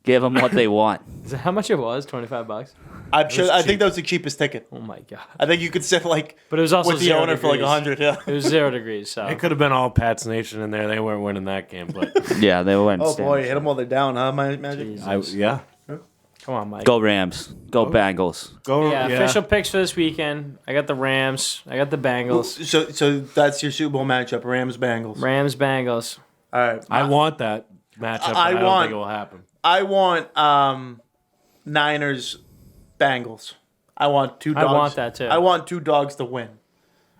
Give them what they want. Is that how much it was? $25. I'm sure. I think that was the cheapest ticket. Oh my god! I think you could sit but it was also with the owner for 100. Yeah, it was 0 degrees. So it could have been all Pats Nation in there. They weren't winning that game, but yeah, they weren't. Oh boy, hit them while they're down, huh? My Magic. yeah. Come on, Mike. Go Rams. Go Bengals. Go. Yeah, official picks for this weekend. I got the Rams. I got the Bengals. So that's your Super Bowl matchup: Rams Bengals. Rams, Bengals. All right. I want that matchup. But I don't think it will happen. I want Niners Bengals. I want two dogs. I want that too. I want two dogs to win.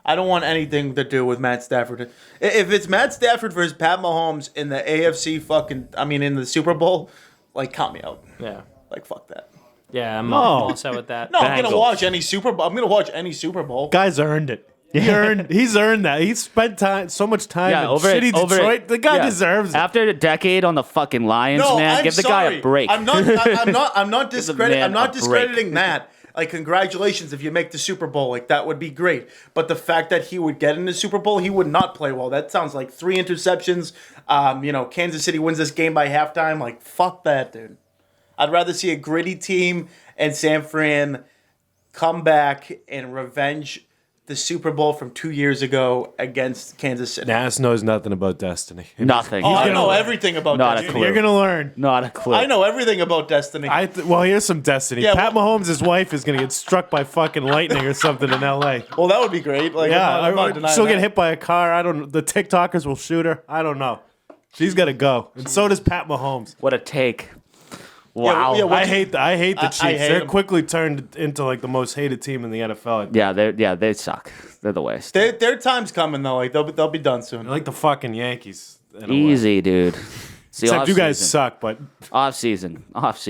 I don't want anything to do with Matt Stafford. If it's Matt Stafford versus Pat Mahomes in the AFC in the Super Bowl, like, count me out. Yeah. Like, fuck that. Yeah, I'm all set with that. No, I'm Bengals. gonna watch any Super Bowl. I'm gonna watch any Super Bowl. Guy's earned it. He's earned that. He's spent so much time in shitty Detroit. The guy deserves it. After a decade on the fucking Lions, man, give the guy a break. I'm not man a discrediting that. Like, congratulations if you make the Super Bowl. Like, that would be great. But the fact that he would get in the Super Bowl, he would not play well. That sounds like 3 interceptions. Kansas City wins this game by halftime. Like, fuck that, dude. I'd rather see a gritty team and San Fran come back and revenge the Super Bowl from 2 years ago against Kansas City. Nazz knows nothing about destiny. Nothing. Oh, I know everything about Not a destiny. clue. You're gonna learn. Not a clue. I know everything about destiny. Well, here's some destiny. Yeah, Pat Mahomes' wife is gonna get struck by fucking lightning or something in L.A. Well, that would be great. Like, I'm not denying she'll that. get hit by a car. I don't know. The TikTokers will shoot her. I don't know. She's got to go, and so does Pat Mahomes. What a take. Wow. Yeah, I hate the Chiefs. hate They're them. quickly turned into like the most hated team in the NFL. They suck. They're the worst. Their time's coming though. Like, they'll be done soon. They're like the fucking Yankees. in a way. Easy, dude. It's the Except you guys off-season. suck, but Off-season.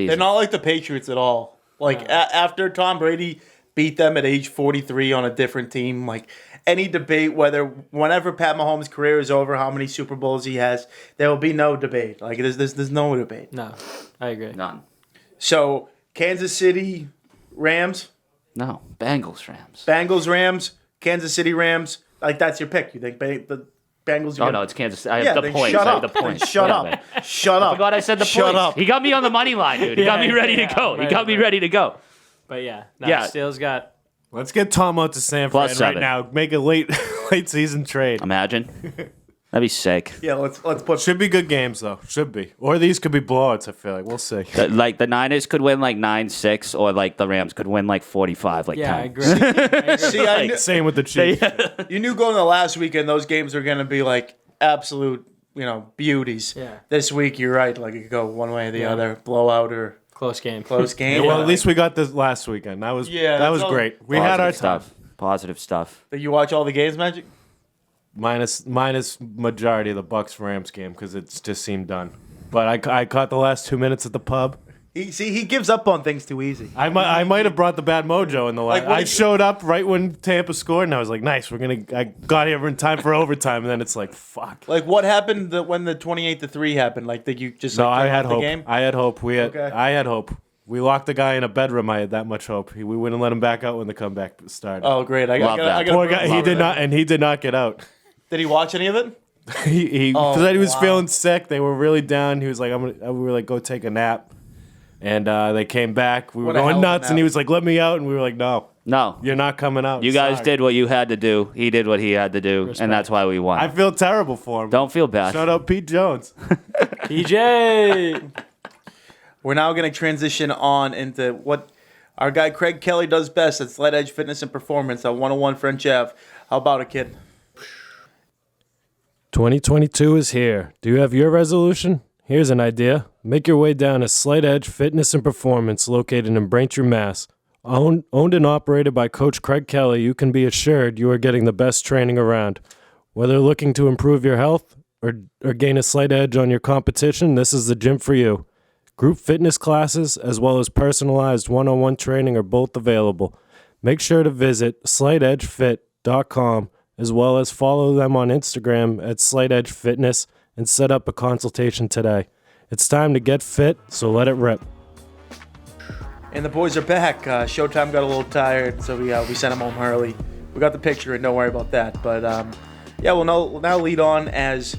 They're not like the Patriots at all. Like, after Tom Brady beat them at age 43 on a different team, like, any debate whenever Pat Mahomes' career is over, how many Super Bowls he has, there will be no debate. Like, there's no debate. No, I agree. None. So, Kansas City Rams, No. Bengals, Rams. Bengals Rams, Kansas City Rams. Like, that's your pick. You think the Bengals? Oh, no, it's Kansas City. I Yeah, have the then points. shut I have up. the points. Then shut Whatever. up. Shut up. I forgot I said the Shut points. up. He got me on the money line, dude. He got me ready to go. He got me ready to go. But yeah, Yeah. Steele's got. let's get Tom out to San Fran Plus right 7. now. Make a late season trade. Imagine. That'd be sick. Yeah, let's put. Should be good games though. Should be, or these could be blowouts. I feel like we'll see. Like the Niners could win like 9-6, or like the Rams could win like 45, like Yeah, 10. I agree. See, I knew, Same with the Chiefs. you knew going to the last weekend, those games were going to be like absolute, beauties. Yeah. This week, you're right. Like, it could go one way or the other, blowout or Close game. close game. Well, at least we got this last weekend. That was that was that's all- great. We had our time. stuff. Positive stuff. Did you watch all the games, Magic? Minus majority of the Bucks Rams game because it's just seemed done. But I caught the last 2 minutes at the pub. He gives up on things too easy. I might have brought the bad mojo in the last. Like, what I did you- showed up right when Tampa scored, and I was like, "Nice, I got here in time for overtime." And then it's like, "Fuck." Like, what happened when the 28-3 happened? Like, did you just No, like, I turn had off the hope. game? I had hope. Okay. I had hope. We locked the guy in a bedroom. I had that much hope. We wouldn't let him back out when the comeback started. Oh, great! I Love that. got Poor guy. He did not, and he did not get out. Did he watch any of it? He Oh, said he was wow. feeling sick. They were really down. He was like, we were like, go take a nap. And they came back. We were What a hell going of a nuts, and nap. he was like, let me out. And we were like, no, No. you're not coming out. You guys Sorry. did what you had to do. He did what he had to do. And that's why we won. I feel terrible for him. Don't feel bad. Shout out Pete Jones. PJ. We're now going to transition on into what our guy Craig Kelly does best. That's Slight Edge Fitness and Performance on 101 French Ave. How about it, kid? 2022 is here. Do you have your resolution? Here's an idea. Make your way down to Slight Edge Fitness and Performance located in Braintree, Mass. Owned and operated by Coach Craig Kelly, you can be assured you are getting the best training around. Whether looking to improve your health or gain a slight edge on your competition, this is the gym for you. Group fitness classes as well as personalized one-on-one training are both available. Make sure to visit slightedgefit.com as well as follow them on Instagram at Slight Edge Fitness and set up a consultation today. It's time to get fit, so let it rip. And the boys are back. Showtime got a little tired, so we sent them home early. We got the picture, and don't worry about that. But we'll now lead on as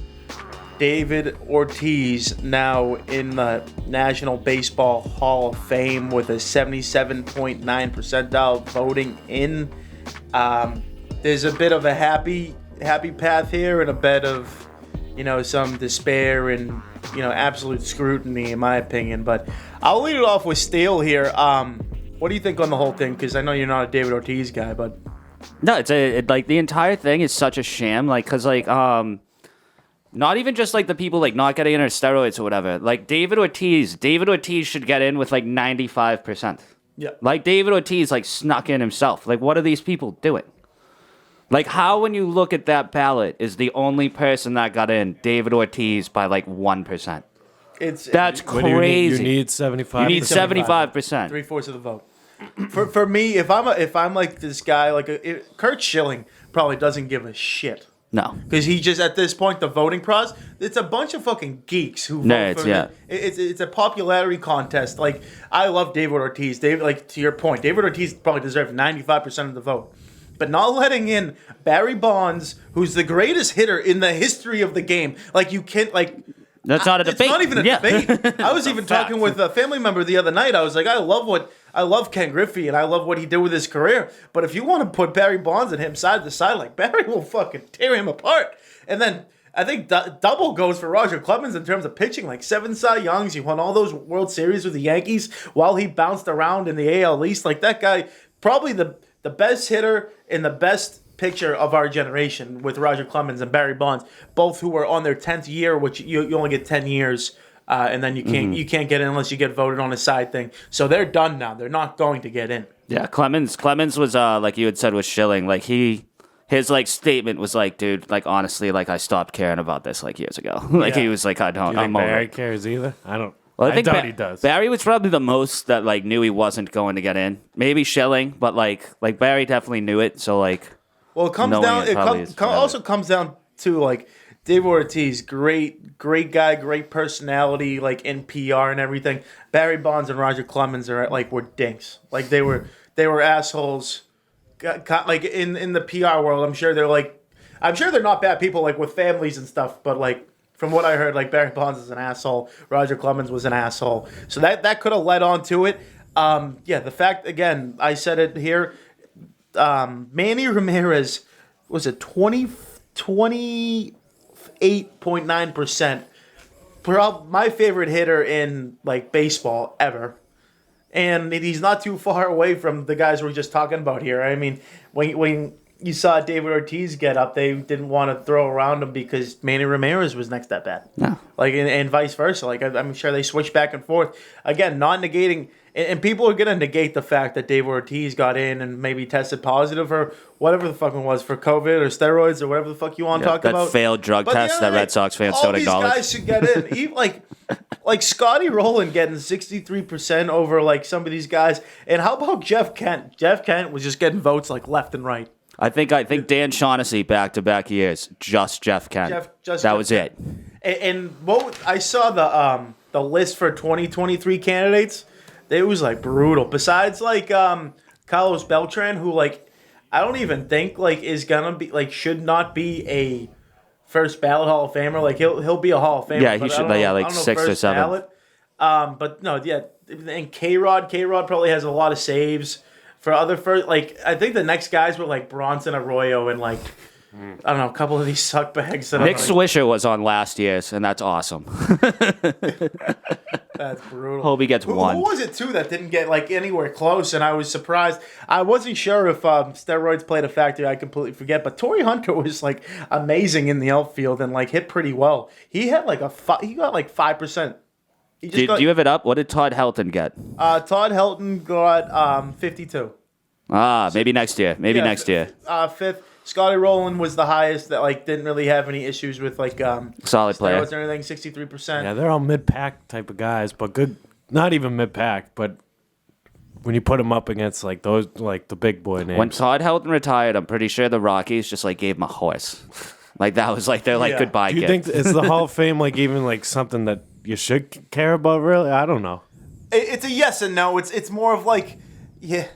David Ortiz, now in the National Baseball Hall of Fame with a 77.9 percentile voting in. There's a bit of a happy path here and a bit of some despair and absolute scrutiny, in my opinion. But I'll lead it off with Steele here. What do you think on the whole thing? Because I know you're not a David Ortiz guy, but No, like the entire thing is such a sham. Like, cause like not even just like the people like not getting into steroids or whatever. Like David Ortiz should get in with like 95%. yeah, Like David Ortiz like snuck in himself. Like, what are these people doing? Like, how when you look at that ballot is the only person that got in David Ortiz by like 1%? That's What do crazy. You need 75. You need 75%. 3/4 of the vote. For me, if I'm like this guy, like Kurt Schilling probably doesn't give a shit. No. Because he just, at this point, the voting process, it's a bunch of fucking geeks who vote Nerds, for yeah. him. It's a popularity contest. Like, I love David Ortiz. Like, to your point, David Ortiz probably deserves 95% of the vote. But not letting in Barry Bonds, who's the greatest hitter in the history of the game. Like, you can't, like... That's not a debate. It's not even a Yeah. debate. I was even talking with a family member the other night. I was like, I love Ken Griffey and I love what he did with his career. But if you want to put Barry Bonds and him side to side, like Barry will fucking tear him apart. And then I think double goes for Roger Clemens in terms of pitching. Like 7 Cy Youngs, he won all those World Series with the Yankees while he bounced around in the AL East. Like that guy, probably the best hitter and the best pitcher of our generation with Roger Clemens and Barry Bonds, both who were on their 10th year, which you only get 10 years, and then you can't get in unless you get voted on a side thing. So they're done now. They're not going to get in. Yeah, Clemens was like you had said with Schilling, like his like statement was like, dude, like honestly, like I stopped caring about this like years ago. Like Yeah. he was like, I don't. Do you think I'm over Barry it. cares either? I don't. Well, I doubt he does. Barry was probably the most that like knew he wasn't going to get in. Maybe Schilling, but like Barry definitely knew it. So like. Well, it comes Knowing down. it It probably is also comes down to like David Ortiz, great guy, great personality, like in PR and everything. Barry Bonds and Roger Clemens were dinks. Like they were assholes. Like in the PR world, I'm sure they're not bad people, like with families and stuff. But like from what I heard, like Barry Bonds is an asshole. Roger Clemens was an asshole. So that could have led on to it. Yeah, the fact again, I said it here. Manny Ramirez was at 28.9%. My favorite hitter in like baseball ever. And he's not too far away from the guys we're just talking about here. I mean, when you saw David Ortiz get up, they didn't want to throw around him because Manny Ramirez was next at bat. No. Like, and vice versa. Like, I'm sure they switched back and forth. Again, not negating... And people are going to negate the fact that David Ortiz got in and maybe tested positive or whatever the fuck it was for COVID or steroids or whatever the fuck you want to talk that about. Failed drug But test that Red Sox fans don't acknowledge. All these guys should get in. Even, like Scotty Rowland getting 63% over like some of these guys. And how about Jeff Kent? Jeff Kent was just getting votes like left and right. I think Dan Shaughnessy back-to-back years, just Jeff Kent. That was it. And what I saw the list for 2023 candidates. It was like brutal. Besides like Carlos Beltran, who like I don't even think like is gonna be like should not be a first ballot Hall of Famer. Like he'll be a Hall of Famer. Yeah, he should. Yeah, like 6th or 7th. But no, yeah. And K-Rod probably has a lot of saves for other first. Like I think the next guys were like Bronson Arroyo and like I don't know a couple of these suckbags. Nick Swisher was on last year's, and that's awesome. That's brutal. Hope he gets one. Who was it, too, that didn't get, like, anywhere close? And I was surprised. I wasn't sure if steroids played a factor. I completely forget. But Torrey Hunter was, like, amazing in the outfield and, like, hit pretty well. He had, like, he got, like, 5%. Do you have it up? What did Todd Helton get? Todd Helton got 52. Maybe next year. Next year. Fifth. Scotty Rowland was the highest that, like, didn't really have any issues with, like, solid player steroids or anything, 63%. Yeah, they're all mid-pack type of guys, but good. Not even mid-pack, but when you put them up against, like, those, like, the big boy names. When Todd Helton retired, I'm pretty sure the Rockies just, like, gave him a horse. Like, that was, like, they're, like, Yeah. goodbye Do you gift. think is the Hall of Fame, like, even, like, something that you should care about, really? I don't know. It's a yes and no. It's more of, like, yeah...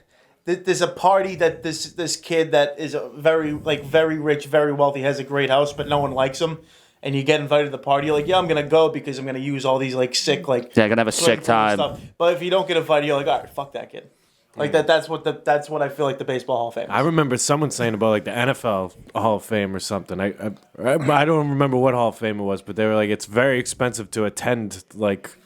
There's a party that this kid that is very rich, very wealthy, has a great house, but no one likes him. And you get invited to the party, you're like, yeah, I'm going to go because I'm going to use all these, like, sick, like... Yeah, I'm going to have a sick time. Stuff. But if you don't get invited, you're like, all right, fuck that kid. Like that's what I feel like the Baseball Hall of Fame is. I remember someone saying about like the NFL Hall of Fame or something. I don't remember what Hall of Fame it was, but they were like, it's very expensive to attend like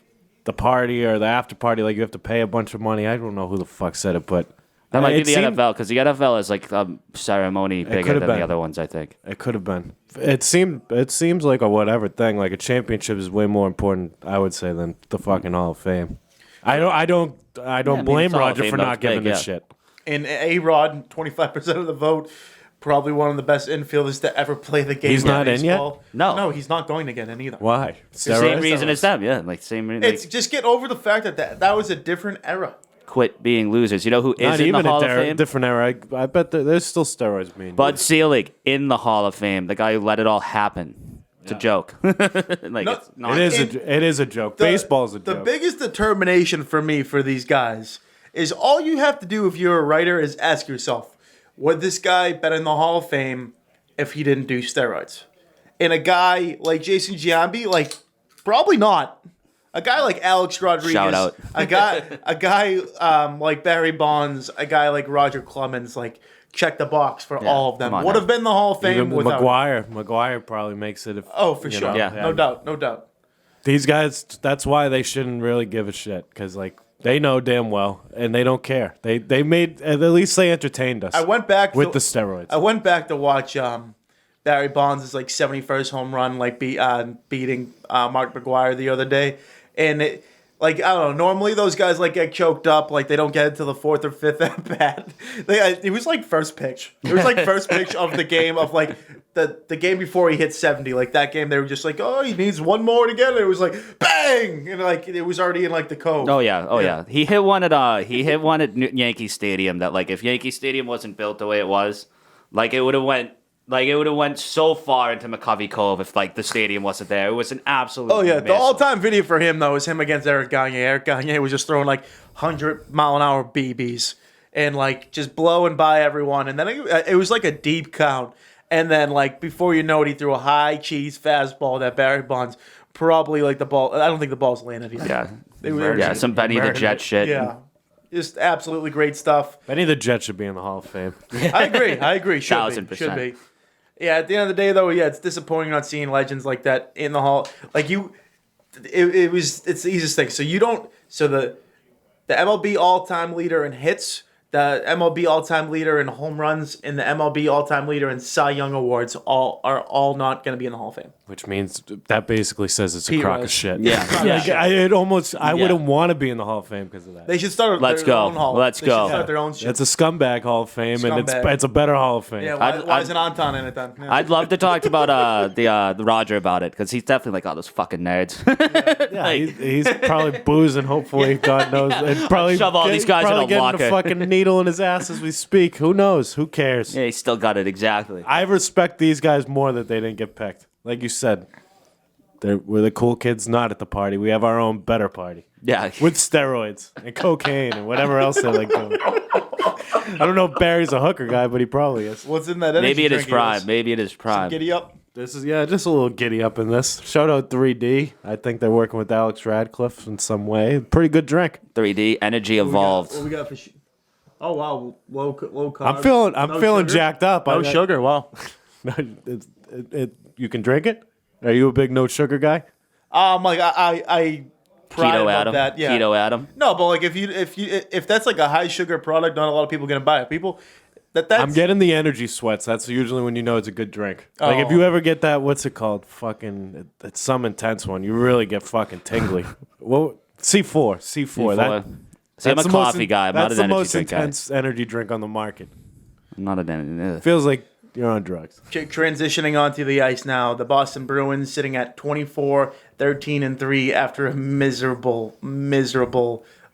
the party or the after party. Like you have to pay a bunch of money. I don't know who the fuck said it, but That might be it the seemed- NFL, because the NFL is like a ceremony bigger could've than been. the other ones, I think. It could have been. It seems like a whatever thing. Like a championship is way more important, I would say, than the fucking Hall of Fame. I don't I mean, blame it's Hall of Roger Fame, for though. not It's giving big, this yeah. shit. And A-Rod, 25% of the vote, probably one of the best infielders to ever play the game. He's of not in yet? baseball. No. No, he's not going to get in either. Why? Same Steroids? reason as them, yeah. Like, same reason. It's just get over the fact that was a different era. Quit being losers. You know who is Not in even the Hall a of Fame? different era. I bet there's still steroids being Bud used. Selig in the Hall of Fame, the guy who let it all happen. It's a joke. Like, it's not. It is a joke. Baseball's a The joke. biggest determination for me for these guys is all you have to do if you're a writer is ask yourself, would this guy been in the Hall of Fame if he didn't do steroids? And a guy like Jason Giambi, like, probably not. A guy like Alex Rodriguez, Shout out. a guy like Barry Bonds, a guy like Roger Clemens, like check the box for all of them. come on Would now. have been the Hall of Fame Even without. McGuire probably makes it. If, Oh, for you sure. know, Yeah. No doubt. These guys, that's why they shouldn't really give a shit, because like they know damn well and they don't care. They made, at least they entertained us. I went back with to- the steroids. I went back to watch Barry Bonds' like 71st home run, like beating Mark McGuire the other day, and it, like, I don't know. Normally those guys like get choked up, like they don't get it to the fourth or fifth at bat. It was like first pitch. It was like first pitch of the game of like the game before he hit 70. Like that game, they were just like, oh, he needs one more to get it. It was like bang, and like it was already in like the cove. Oh yeah. He hit one at Yankee Stadium that, like, if Yankee Stadium wasn't built the way it was, like it would have went so far into McCovey Cove if like the stadium wasn't there. It was an absolute. Oh yeah, the miss. all-time video for him though is him against Eric Gagne. Eric Gagne was just throwing like 100-mile-an-hour BBs and like just blowing by everyone. And then it was like a deep count. And then like before you know it, he threw a high cheese fastball that Barry Bonds probably like the ball. I don't think the ball's landed yet. Yeah. They were Yeah, just some Benny the murdered Jet it. shit. Yeah, just absolutely great stuff. Any of the Jets should be in the Hall of Fame. I agree. Should 1000%. Should be. Yeah, at the end of the day, though, yeah, it's disappointing not seeing legends like that in the hall. Like it's the easiest thing. So you don't. So the MLB all-time leader in hits, the MLB all-time leader in home runs, and the MLB all-time leader in Cy Young awards are all not going to be in the Hall of Fame. Which means that basically says it's a Pete crock Rose. of shit. Yeah. Like, I wouldn't want to be in the Hall of Fame because of that. They should start Let's their go. own hall. Let's They should go. start their own shit. It's a scumbag Hall of Fame, and Scumbag. it's a better Hall of Fame. Yeah, I'd- why isn't Anton in it then? Yeah. I'd love to talk about the Roger about it, because he's definitely like, oh, those fucking nerds. Yeah, he's probably boozing. Hopefully, God knows. And probably Shove all these guys in probably a getting locker. a fucking needle in his ass as we speak. Who knows? Who cares? Yeah, he still got it exactly. I respect these guys more that they didn't get picked. Like you said, we're the cool kids not at the party. We have our own better party Yeah. with steroids and cocaine and whatever else they like doing. I don't know if Barry's a hooker guy, but he probably is. What's in that? energy Maybe it is drink he prime. was? Maybe it is prime. Giddy up. This is just a little giddy up in this. Shout out 3D. I think they're working with Alex Radcliffe in some way. Pretty good drink. 3D energy evolved. What we got for? Oh wow, low carb. I'm No feeling sugar? jacked up. No sugar. Wow. You can drink it. Are you a big no sugar guy? Like I pride Keto about Adam. that. Yeah. Keto Adam. No, but like if that's like a high sugar product, not a lot of people are gonna buy it. People that's I'm getting the energy sweats. That's usually when you know it's a good drink. Like if Oh. you ever get that, what's it called? Fucking, it's some intense one. You really get fucking tingly. Well, C4. See, I'm a the most coffee guy. I'm not That's an the energy most drink guy. intense energy drink on the market. I'm not an energy. Feels like you're on drugs. transitioning onto the ice now. The Boston Bruins sitting at 24-13-3 after a miserable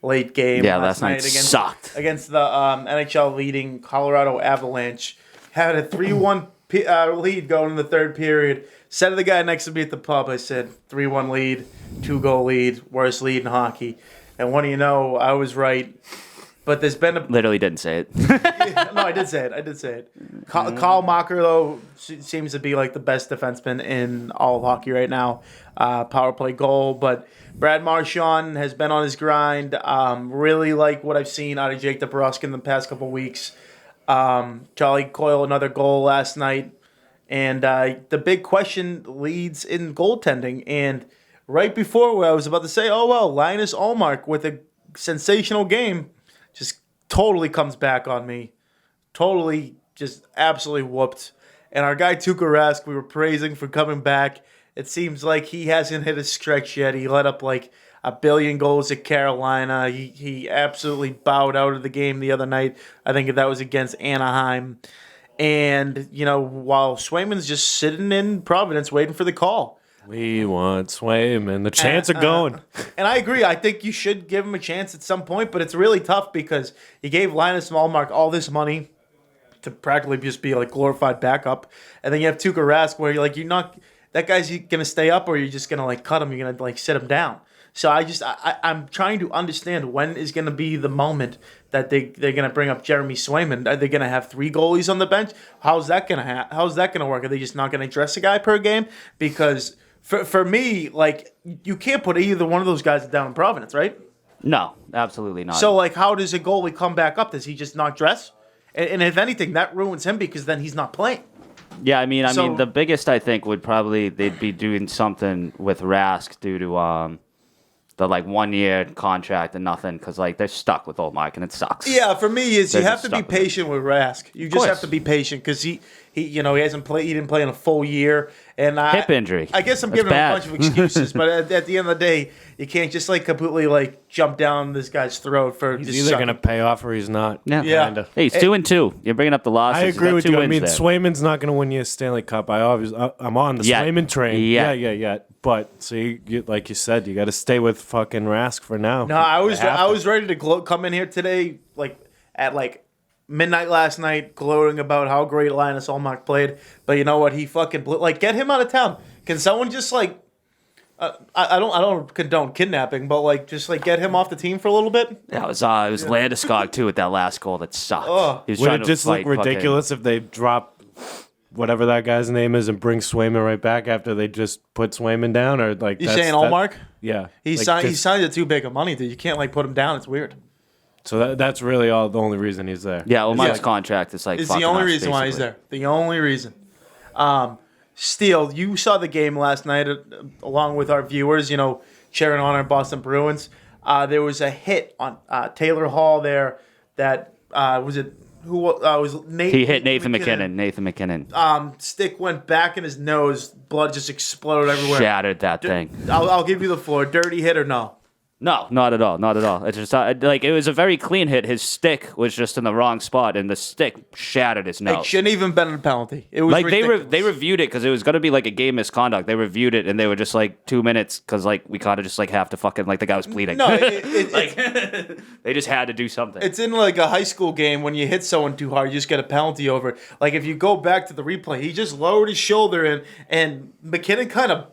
late game. Yeah, last night sucked. Against the NHL leading Colorado Avalanche. Had a 3-1 lead going in the third period. Said to the guy next to me at the pub, I said, 3-1 lead, 2-goal lead, worst lead in hockey. And what do you know? I was right. But there's been a Literally didn't say it. no, I did say it. Kyle Mocker, though, seems to be like the best defenseman in all of hockey right now. Power play goal. But Brad Marchand has been on his grind. Really like what I've seen out of Jake DeBrusk in the past couple weeks. Charlie Coyle, another goal last night. And the big question leads in goaltending. And right before where I was about to say, oh, well, Linus Ullmark with a sensational game just totally comes back on me. Totally, just absolutely whooped. And our guy Tuukka Rask, we were praising for coming back. It seems like he hasn't hit his stretch yet. He let up like 1 billion goals at Carolina. He absolutely bowed out of the game the other night. I think that was against Anaheim. And, while Swayman's just sitting in Providence waiting for the call. We want Swayman. The chance of going. And I agree. I think you should give him a chance at some point, but it's really tough because you gave Linus Ullmark all this money to practically just be like glorified backup, and then you have Tuukka Rask where you're not that guy's gonna stay up or you're just gonna like cut him. You're gonna like sit him down. So I'm trying to understand when is gonna be the moment that they're gonna bring up Jeremy Swayman. Are they gonna have 3 goalies on the bench? How's that gonna work? Are they just not gonna dress a guy per game? Because For me, like, you can't put either one of those guys down in Providence, right? No, absolutely not. So, like, how does a goalie come back up? Does he just not dress? And if anything, that ruins him because then he's not playing. Yeah, I mean, the biggest I think would probably they'd be doing something with Rask due to the 1-year contract and nothing because they're stuck with Ullmark and it sucks. Yeah, for me is you They're have to be stuck with patient with Rask. You just have to be patient because he hasn't played. He didn't play in a full year and Hip injury. I guess I'm That's giving him bad. a bunch of excuses, but at the end of the day, you can't just completely jump down this guy's throat for. He's just either sucking. going to pay off or he's not. Yeah. Kinda. Hey, he's 2-2. You're bringing up the losses. I He's agree got with 2 you. I wins mean, there. Swayman's not going to win you a Stanley Cup. I'm on the Yeah. Swayman train. Yeah. Yeah. But so you like you said, you got to stay with fucking Rask for now. No, I You have to. was ready to come in here today, at midnight last night, gloating about how great Linus Ullmark played. But you know what? He fucking blew. Get him out of town. Can someone just I don't condone kidnapping, but just get him off the team for a little bit. Yeah, it was Landeskog too with that last goal that sucked. Oh. He was Would trying it to just look fight fucking- ridiculous if they drop whatever that guy's name is and bring Swayman right back after they just put Swayman down? Or You saying Ullmark? Yeah. He signed it too big of money, dude. You can't put him down. It's weird. So that's really the only reason he's there. Yeah, Ullmark's contract is It's fucking the only us, reason why he's basically. there. The only reason. Steele, you saw the game last night along with our viewers, cheering on our Boston Bruins. There was a hit on Taylor Hall there that was it who was Nathan. He hit Nathan McKinnon. Stick went back in his nose. Blood just exploded everywhere. Shattered that thing. I'll give you the floor. Dirty hit or no? No, not at all. Not at all. It's just it was a very clean hit. His stick was just in the wrong spot, and the stick shattered his It nose. shouldn't even been a penalty. It was ridiculous. they reviewed it because it was going to be a game misconduct. They reviewed it and they were just 2 minutes because we kind of just have to fucking the guy was bleeding. No, it's, they just had to do something. it's in a high school game when you hit someone too hard, you just get a penalty over it. If you go back to the replay, he just lowered his shoulder and McKinnon kind of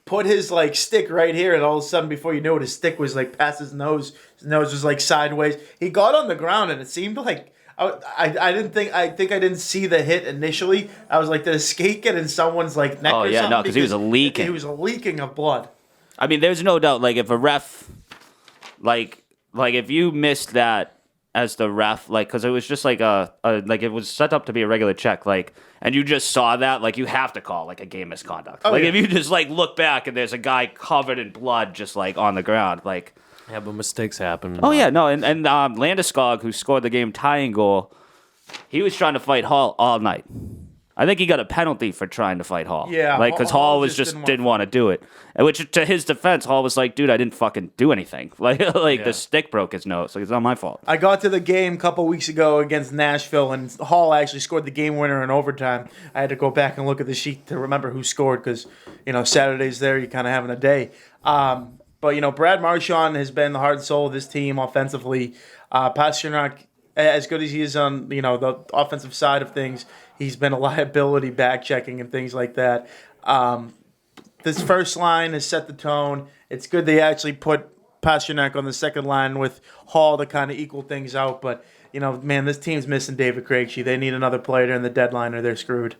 put his stick right here, and all of a sudden, before you knew it, his stick was past his nose. His nose was sideways. He got on the ground, and it seemed I didn't see the hit initially. I was did a skate get in someone's neck or something? Oh yeah, no, because he was leaking. He was leaking of blood. I mean, there's no doubt. If a ref, if you missed that as the ref, because it was just it was set up to be a regular check, and you just saw that, you have to call a game misconduct. Oh, yeah. If you just look back and there's a guy covered in blood just on the ground, Yeah, but mistakes happen. Oh yeah, no, and Landeskog, who scored the game tying goal, he was trying to fight Hall all night. I think he got a penalty for trying to fight Hall. Yeah, because Hall Hall was just just didn't didn't want to do it. And which, to his defense, Hall was like, "Dude, I didn't fucking do anything. The stick broke his nose. It's not my fault." I got to the game a couple weeks ago against Nashville, and Hall actually scored the game winner in overtime. I had to go back and look at the sheet to remember who scored because, Saturdays there, you're kind of having a day. But, Brad Marchand has been the heart and soul of this team offensively. Pasternak, as good as he is on, the offensive side of things, he's been a liability back checking and things like that. This first line has set the tone. It's good they actually put Pasternak on the second line with Hall to kind of equal things out. But, man, this team's missing David Krejci. They need another player during the deadline or they're screwed.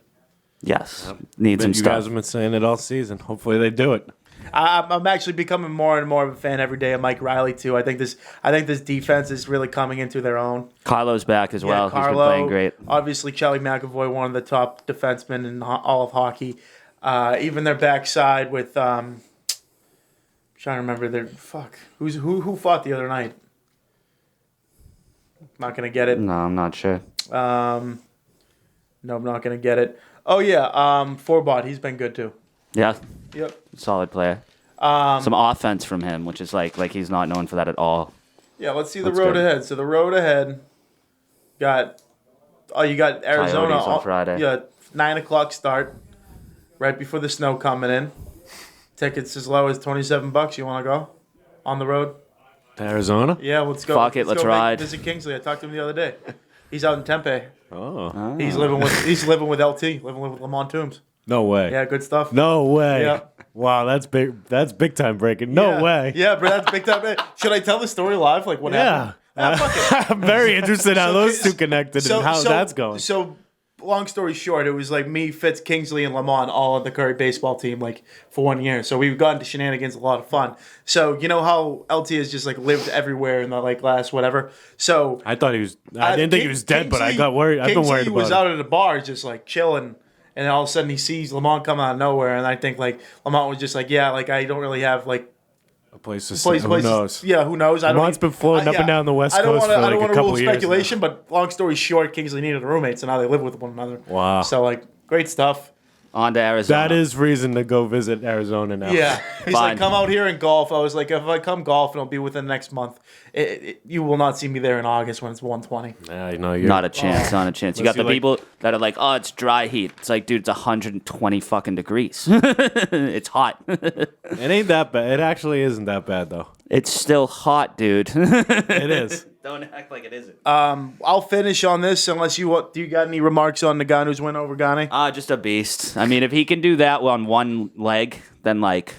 Yes, needs some You stuff. guys have been saying it all season. Hopefully they do it. I'm actually becoming more and more of a fan every day of Mike Riley too. I think this defense is really coming into their own. Carlo's back as well. Carlo, He's been playing great. Obviously, Charlie McAvoy, one of the top defensemen in all of hockey. Even their backside with trying to remember who fought the other night. Not gonna get it. No, I'm not sure. No, I'm not gonna get it. Oh yeah, Forbot, he's been good too. Yeah, Yep. solid player. Some offense from him, which is like he's not known for that at all. Yeah, let's see the That's road good. ahead. So the road ahead you got Arizona Coyotes on Friday. Yeah, 9:00 start, right before the snow coming in. Tickets as low as $27. You want to go on the road? Arizona? Yeah, let's go. Fuck it, let's go ride. Visit Kingsley. I talked to him the other day. He's out in Tempe. Oh. He's living with LT, living with Lamont Toombs. No way. Yeah, good stuff. No way. Yeah. Wow, that's big. That's big time breaking. No Yeah. way. Yeah, bro, that's big time. Should I tell the story live? Like what happened? I'm very interested how those two connected and how that's going. So, long story short, it was like me, Fitz, Kingsley, and Lamont all on the Curry baseball team like for 1 year. So we've gotten to shenanigans, a lot of fun. So you know how LT has just like lived everywhere in the like last whatever. So I thought he was. I didn't think he was dead, but I got worried. I've been worried Kingsley about was it. out at a bar just like chilling. And then all of a sudden he sees Lamont come out of nowhere, and I think like Lamont was just like, yeah, like I don't really have like A place to stay. Who places. knows? Yeah, who knows? Lamont's been floating up and down the West Coast for like a couple rule years speculation, but long story short, Kingsley needed a roommate, so now they live with one another. Wow. So like great stuff. On to Arizona. That is reason to go visit Arizona now. Yeah, he's Fine. like, come out here and golf. I was like, if I come golf, it'll be within the next month. You will not see me there in August when it's 120. Yeah, you know, you're Not a chance, not a chance. You got Unless the you like- people that are like, oh, it's dry heat. It's like, dude, it's 120 fucking degrees. It's hot. It ain't that bad. It actually isn't that bad though. It's still hot, dude. It is. Don't act like it isn't. I'll finish on this unless do you got any remarks on Ngannou's win over Ghani? Just a beast. I mean, if he can do that on one leg, then like,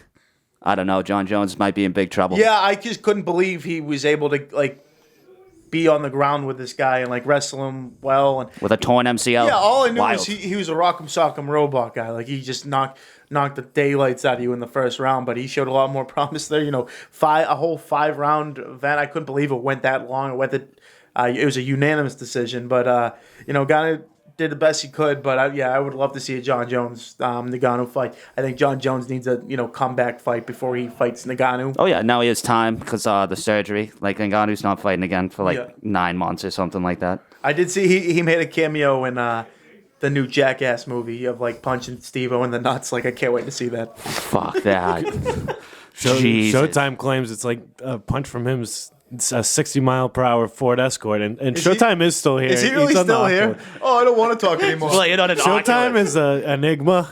I don't know, John Jones might be in big trouble. Yeah, I just couldn't believe he was able to like be on the ground with this guy and like wrestle him well and With a torn MCL. yeah. All I knew Wild. was he was a rock'em sock'em robot guy. Like he just knocked the daylights out of you in the first round, but he showed a lot more promise there. A whole 5-round event. I couldn't believe it went that long. It was a unanimous decision, but Ngannou did the best he could. But I would love to see a John Jones Ngannou fight. I think John Jones needs a comeback fight before he fights Ngannou. Oh, yeah, now he has time because the surgery. Like, Ngannou's not fighting again for Yeah. 9 months or something like that. I did see he made a cameo in the new Jackass movie of like punching Steve-O in the nuts. Like I can't wait to see that. Fuck that. Jesus. Showtime claims it's like a punch from him is a 60-mile-per-hour Ford Escort, and Is Showtime is still here. Is he really He's on the still here? Oculus. Oh, I don't want to talk anymore. Playing on an Showtime Oculus. is an enigma.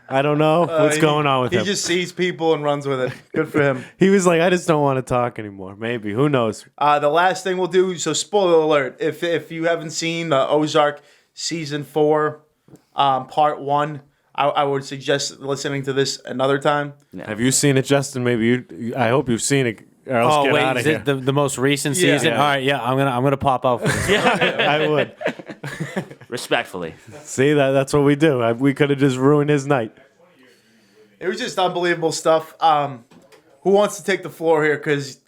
I don't know what's going on with he him. He just sees people and runs with it. Good for him. He was like, I just don't want to talk anymore. Maybe. Who knows? The last thing we'll do. So, spoiler alert: if you haven't seen Ozark season 4, part 1, I would suggest listening to this another time. Have you seen it, Justin? Maybe you. I hope you've seen it. Or else Oh get wait, out of is here. it the most recent Yeah. season? Yeah. All right, yeah, I'm gonna pop out for this. I would. Respectfully. See that's what we do. We could have just ruined his night. It was just unbelievable stuff. Who wants to take the floor here? Because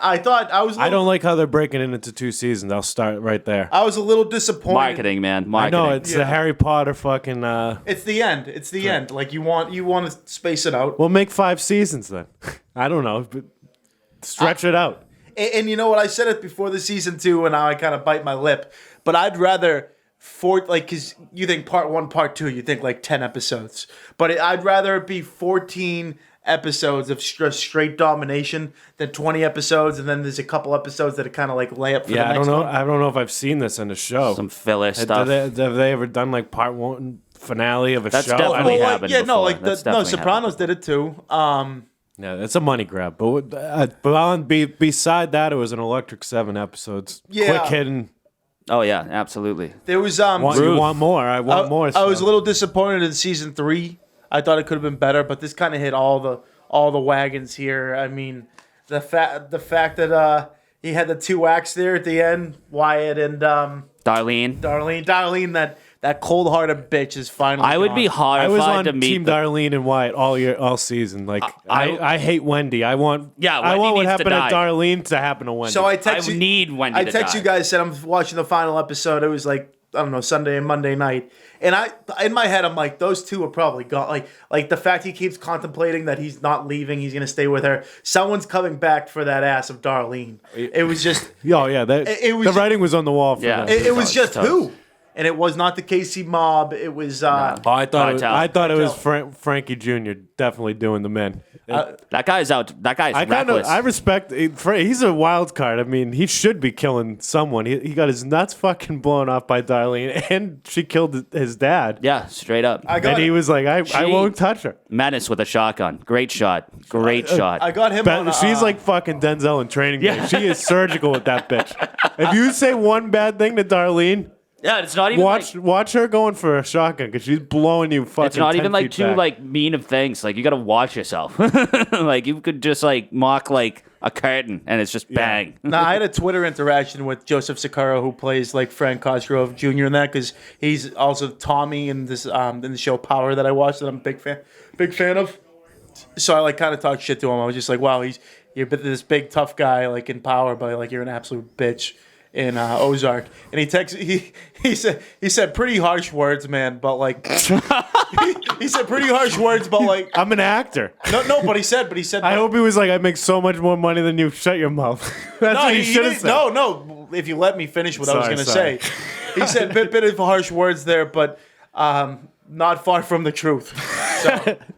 I thought I was. I don't like how they're breaking it into 2 seasons. I'll start right there. I was a little disappointed. Marketing, man. I Marketing. know it's the Harry Potter fucking. It's the end. It's the end. Like you want to space it out. We'll make 5 seasons then. I don't know, but stretch it out. And you know what? I said it before the season 2, and now I kind of bite my lip. But I'd rather because you think part 1, part 2, you think like 10 episodes. But I'd rather it be 14 episodes of straight domination than 20 episodes, and then there's a couple episodes that are kind of like lay up for the Yeah, I next don't know. one. I don't know if I've seen this in a show. Some filler stuff. Have they ever done like part 1 finale of a That's show? definitely Well, happened yeah, no, before. like That's definitely Sopranos did it too. Yeah, it's a money grab. But beside that, it was an electric 7 episodes. Yeah. Quick hitting. Oh, yeah, absolutely. There was You want more? I want more. I was so. a little disappointed in season 3. I thought it could have been better, but this kind of hit all all the wagons here. I mean, the fact that he had the two acts there at the end, Wyatt and Darlene, that cold-hearted bitch is finally. I would be gone. I was horrified on to meet Team Darlene and Wyatt all season. Like I hate Wendy. I want Wendy what needs to happened to die. Darlene to happen to Wendy. So I need Wendy I to text die. you guys, said I'm watching the final episode. It was like, I don't know, Sunday and Monday night. And in my head, I'm like, those two are probably gone. Like the fact he keeps contemplating that he's not leaving, he's going to stay with her. Someone's coming back for that ass of Darlene. It was just... Oh, yeah. It was the writing was on the wall for Yeah. that. It was just tough. who? And it was not the KC mob. It was... I thought it was Cartel. Frankie Jr. definitely doing the men. That guy's out. That guy's reckless. I respect. He's a wild card. I mean, he should be killing someone. He got his nuts fucking blown off by Darlene, and she killed his dad. Yeah, straight up. And he was like, I won't touch her. Menace with a shotgun. Great shot. Great shot. I got him on... She's like fucking Denzel in Training Day. She is surgical with that bitch. If you say one bad thing to Darlene, yeah, it's not even watch her going for a shotgun because she's blowing you fucking. It's not 10 even like feet too back. like mean of things. Like you gotta watch yourself. Like you could just like mock like a curtain and it's just bang. Now, I had a Twitter interaction with Joseph Sakara, who plays like Frank Cosgrove Jr. in that, because he's also Tommy in this in the show Power that I watched that I'm a big fan of. So I like kind of talked shit to him. I was just like, wow, you're this big tough guy like in Power, but like you're an absolute bitch in Ozark. And he said pretty harsh words, man, but like he said pretty harsh words, but like I'm an actor. no, but he said I hope he was like, I make so much more money than you. Shut your mouth. That's what he should have said. No. If you let me finish what I was going to Sorry. say, he said bit of harsh words there, but not far from the truth.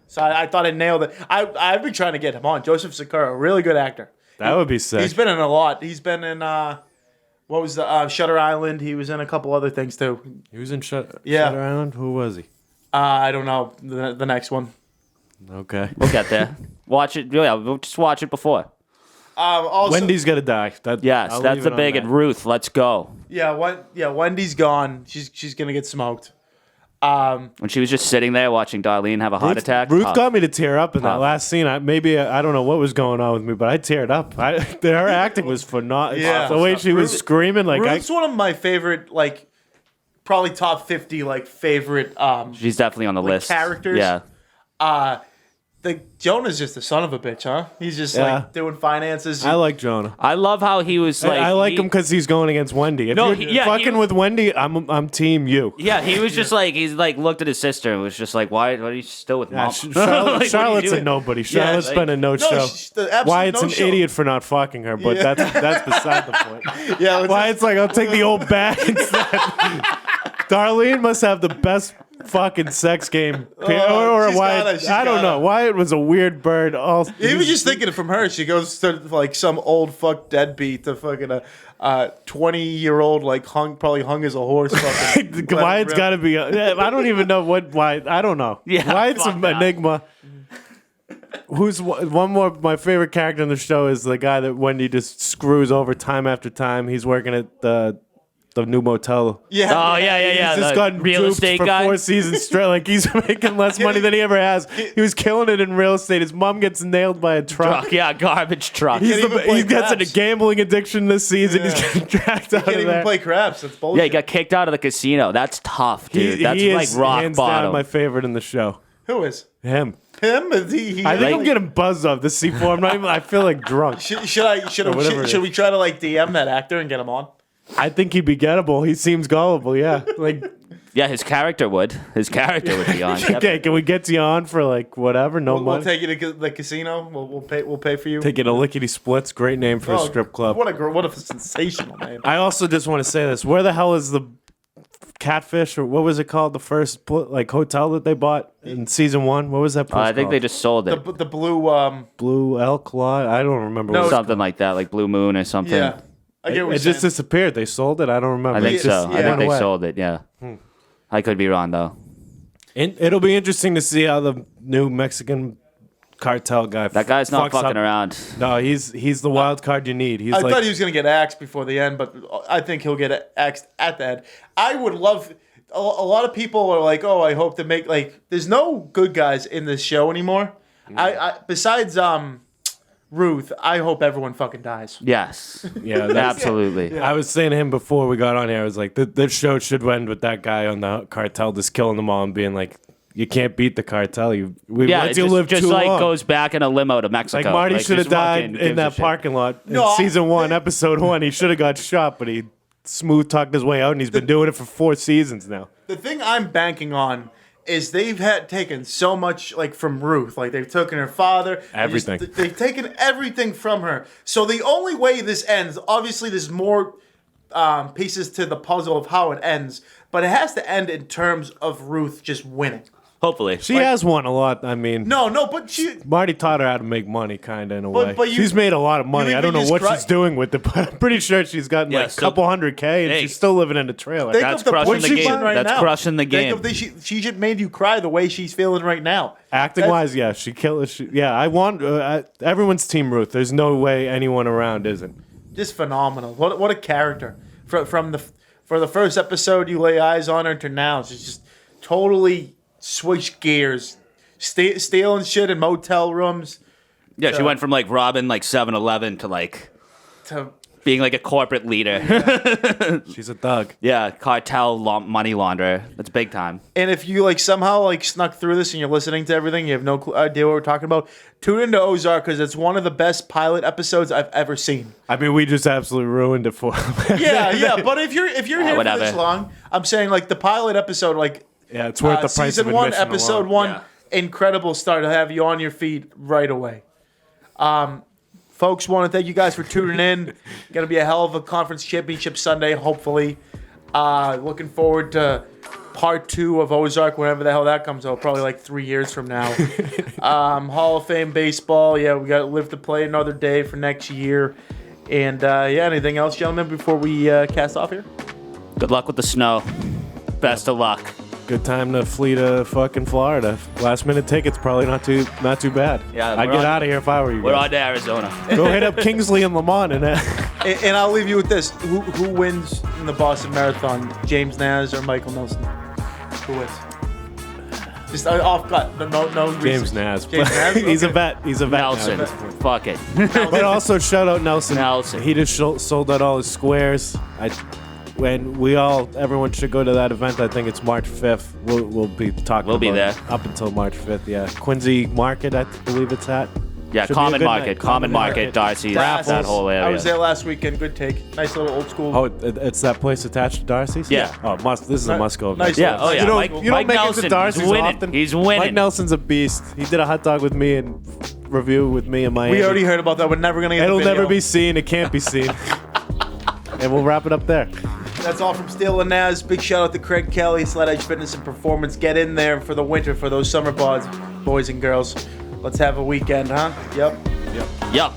So I thought I nailed it. I've been trying to get him on. Joseph Sakura, really good actor. That would be sick. He's been in a lot. He's been in what was the Shutter Island? He was in a couple other things too. He was in Shutter Yeah. Island. Who was he? I don't know the next one. Okay. We'll get there. Watch it. Yeah, we'll just watch it before. Also, Wendy's gonna die. Yes, I'll that's leave the it on big that. and Ruth. Let's go. Wendy's gone. She's gonna get smoked. When she was just sitting there watching Darlene have a heart attack. Ruth tough. got me to tear up in that Tough. last scene. I don't know what was going on with me, but I teared up. Her acting was phenomenal. Yeah. The way she was screaming, like Ruth's one of my favorite, like probably top 50 like favorite She's definitely on the list. characters. Yeah. Jonah's just a son of a bitch, huh? He's just Yeah. like doing finances. I like Jonah. I love how he was like. I like him because he's going against Wendy. If No, you're he- fucking with Wendy, I'm team you. Yeah, he was just like he's like looked at his sister and was just like, why are you still with mom? Charlotte, Like, what are you Charlotte's a doing? nobody. Charlotte's like- been a no show. she's the absolute Wyatt's an no-show. idiot for not fucking her, but Yeah. that's beside the point. Yeah, it's- Wyatt's like, I'll take the old bag instead. Darlene must have the best fucking sex game. Or she's Wyatt, gotta, she's I don't gotta. know. Wyatt was a weird bird. He was just thinking it from her. She goes to like some old fuck deadbeat to fucking a 20-year-old like probably hung as a horse. Fucking Wyatt's got to be. I don't even know what Wyatt. I don't know. Yeah, Wyatt's fuck an that. enigma. Who's one more? My favorite character in the show is the guy that Wendy just screws over time after time. He's working at the new motel. Yeah. Oh yeah. He's just the gotten real duped estate for guy. 4 seasons straight. Like he's making less money than he ever has. He was killing it in real estate. His mom gets nailed by a truck. Truck, yeah, garbage truck. Can't even play He gets in a craps. gambling addiction this season. Yeah. He's getting dragged out Can't of even there. play craps. That's bullshit. Yeah, he got kicked out of the casino. That's tough, dude. That's he like is rock hands down bottom. my favorite in the show. Who is Him. him? Is he I think like, I'm getting buzzed off the C4. I'm not even. I feel like drunk. Should whatever it should is. we try to like DM that actor and get him on? I think he'd be gettable. He seems gullible. Yeah. Like, Yeah, his character would. His character would be on. okay, can we get you on for like whatever? No We'll money. take you to the casino. We'll pay for you. Taking a lickety splits. Great name for a Oh, strip club. What a sensational name. I also just want to say this. Where the hell is the Catfish, or what was it called? The first like hotel that they bought in season 1. What was that place I think they called? just sold it. The blue Blue Elk Law. I don't remember. No, what Something like that, like Blue Moon or something. yeah. I get what it you're just saying. disappeared. They sold it. I don't remember. I think It just so. I yeah. think they went away. sold it, yeah. I could be wrong, though. It'll be interesting to see how the new Mexican cartel guy. That guy's not fucks fucking up. around. No, he's the wild card you need. He's I like thought he was going to get axed before the end, but I think he'll get axed at the end. I would love... A lot of people are like, oh, I hope to make... Like, there's no good guys in this show anymore. I besides Ruth, I hope everyone fucking dies. Yes. Yeah, that's, Absolutely. I was saying to him before we got on here, I was like, this show should end with that guy on the cartel just killing them all and being like, you can't beat the cartel. Yeah, Let it you live just too like long. goes back in a limo to Mexico. Like Marty should have just died fucking in gives a that shit. parking lot No, in season 1, episode 1. He should have got shot, but he smooth talked his way out, and he's been doing it for 4 seasons now. The thing I'm banking on is they've had taken so much like from Ruth. Like they've taken her father. Everything. They've taken everything from her. So the only way this ends, obviously there's more pieces to the puzzle of how it ends, but it has to end in terms of Ruth just winning. Hopefully. She has won a lot. I mean, No, but she... Marty taught her how to make money, kind of, in a But- way. but you- She's made a lot of money. you I don't know even what just she's doing with it, but I'm pretty sure she's gotten Yeah, like a so- couple $100K, and Hey. she's still living in a trailer. Think That's of the crushing point the she's game. in right That's now. crushing the Think game. of she just made you cry the way she's feeling right now. Acting wise, yeah, she killed. I want everyone's Team Ruth. There's no way anyone around isn't. Just phenomenal. What a character. For the first episode you lay eyes on her to now, she's just totally switched gears. Stealing shit in motel rooms Yeah, she went from like robbing like 7-Eleven to like to being like a corporate leader. She's a thug. Yeah, cartel money launderer. That's big time. and if you like somehow like snuck through this and you're listening to everything, you have no idea what we're talking about, tune into Ozark because it's one of the best pilot episodes I've ever seen. I mean, we just absolutely ruined it for him. Yeah, but if you're here for whatever. this long, I'm saying like the pilot episode, like Yeah, it's worth the price season of 1, admission episode alone. 1, Yeah. incredible start to have you on your feet right away. Folks, want to thank you guys for tuning in. Going to be a hell of a conference championship Sunday, hopefully. Looking forward to part 2 of Ozark, whenever the hell that comes out, probably like 3 years from now. Hall of Fame baseball. Yeah, we got to live to play another day for next year. And anything else, gentlemen, before we cast off here? Good luck with the snow. Best of luck. Good time to flee to fucking Florida. Last minute tickets, probably not too bad. Yeah, I'd we're get on- out of here if I were you. We're guys. on to Arizona. Go hit up Kingsley and Lamont and And I'll leave you with this. Who wins in the Boston Marathon? James Nazz or Michael Nelson? Who wins? Just off gut. No James research. Nazz. James Nazz? He's a Okay. vet. He's a vet. now. Nelson. Fuck it. But also shout out Nelson. Nelson. He just sold out all his squares. Everyone should go to that event. I think it's March 5th. We'll be talking. We'll be about there. it up until March 5th. Yeah, Quincy Market, I believe it's at. Yeah, Should be a Common good Market. night. Common Market, Darcy's, Raffles. that whole area. I was there last weekend. Good take. Nice little old school. Oh, it's that place attached to Darcy's. Yeah. Oh, this is a must go. Nice. Yeah, oh yeah. You don't, Mike, you don't Mike make Nelson, it to Darcy's he's winning. often. He's winning. Mike Nelson's a beast. He did a hot dog with me and review with me in Miami. We already heard about that. We're never gonna get. It'll the video. never be seen. It can't be seen. And we'll wrap it up there. That's all from Steele Nazz. Big shout out to Craig Kelly, Sled Edge Fitness and Performance. Get in there for the winter for those summer bods, boys and girls. Let's have a weekend, huh? Yep. Yup.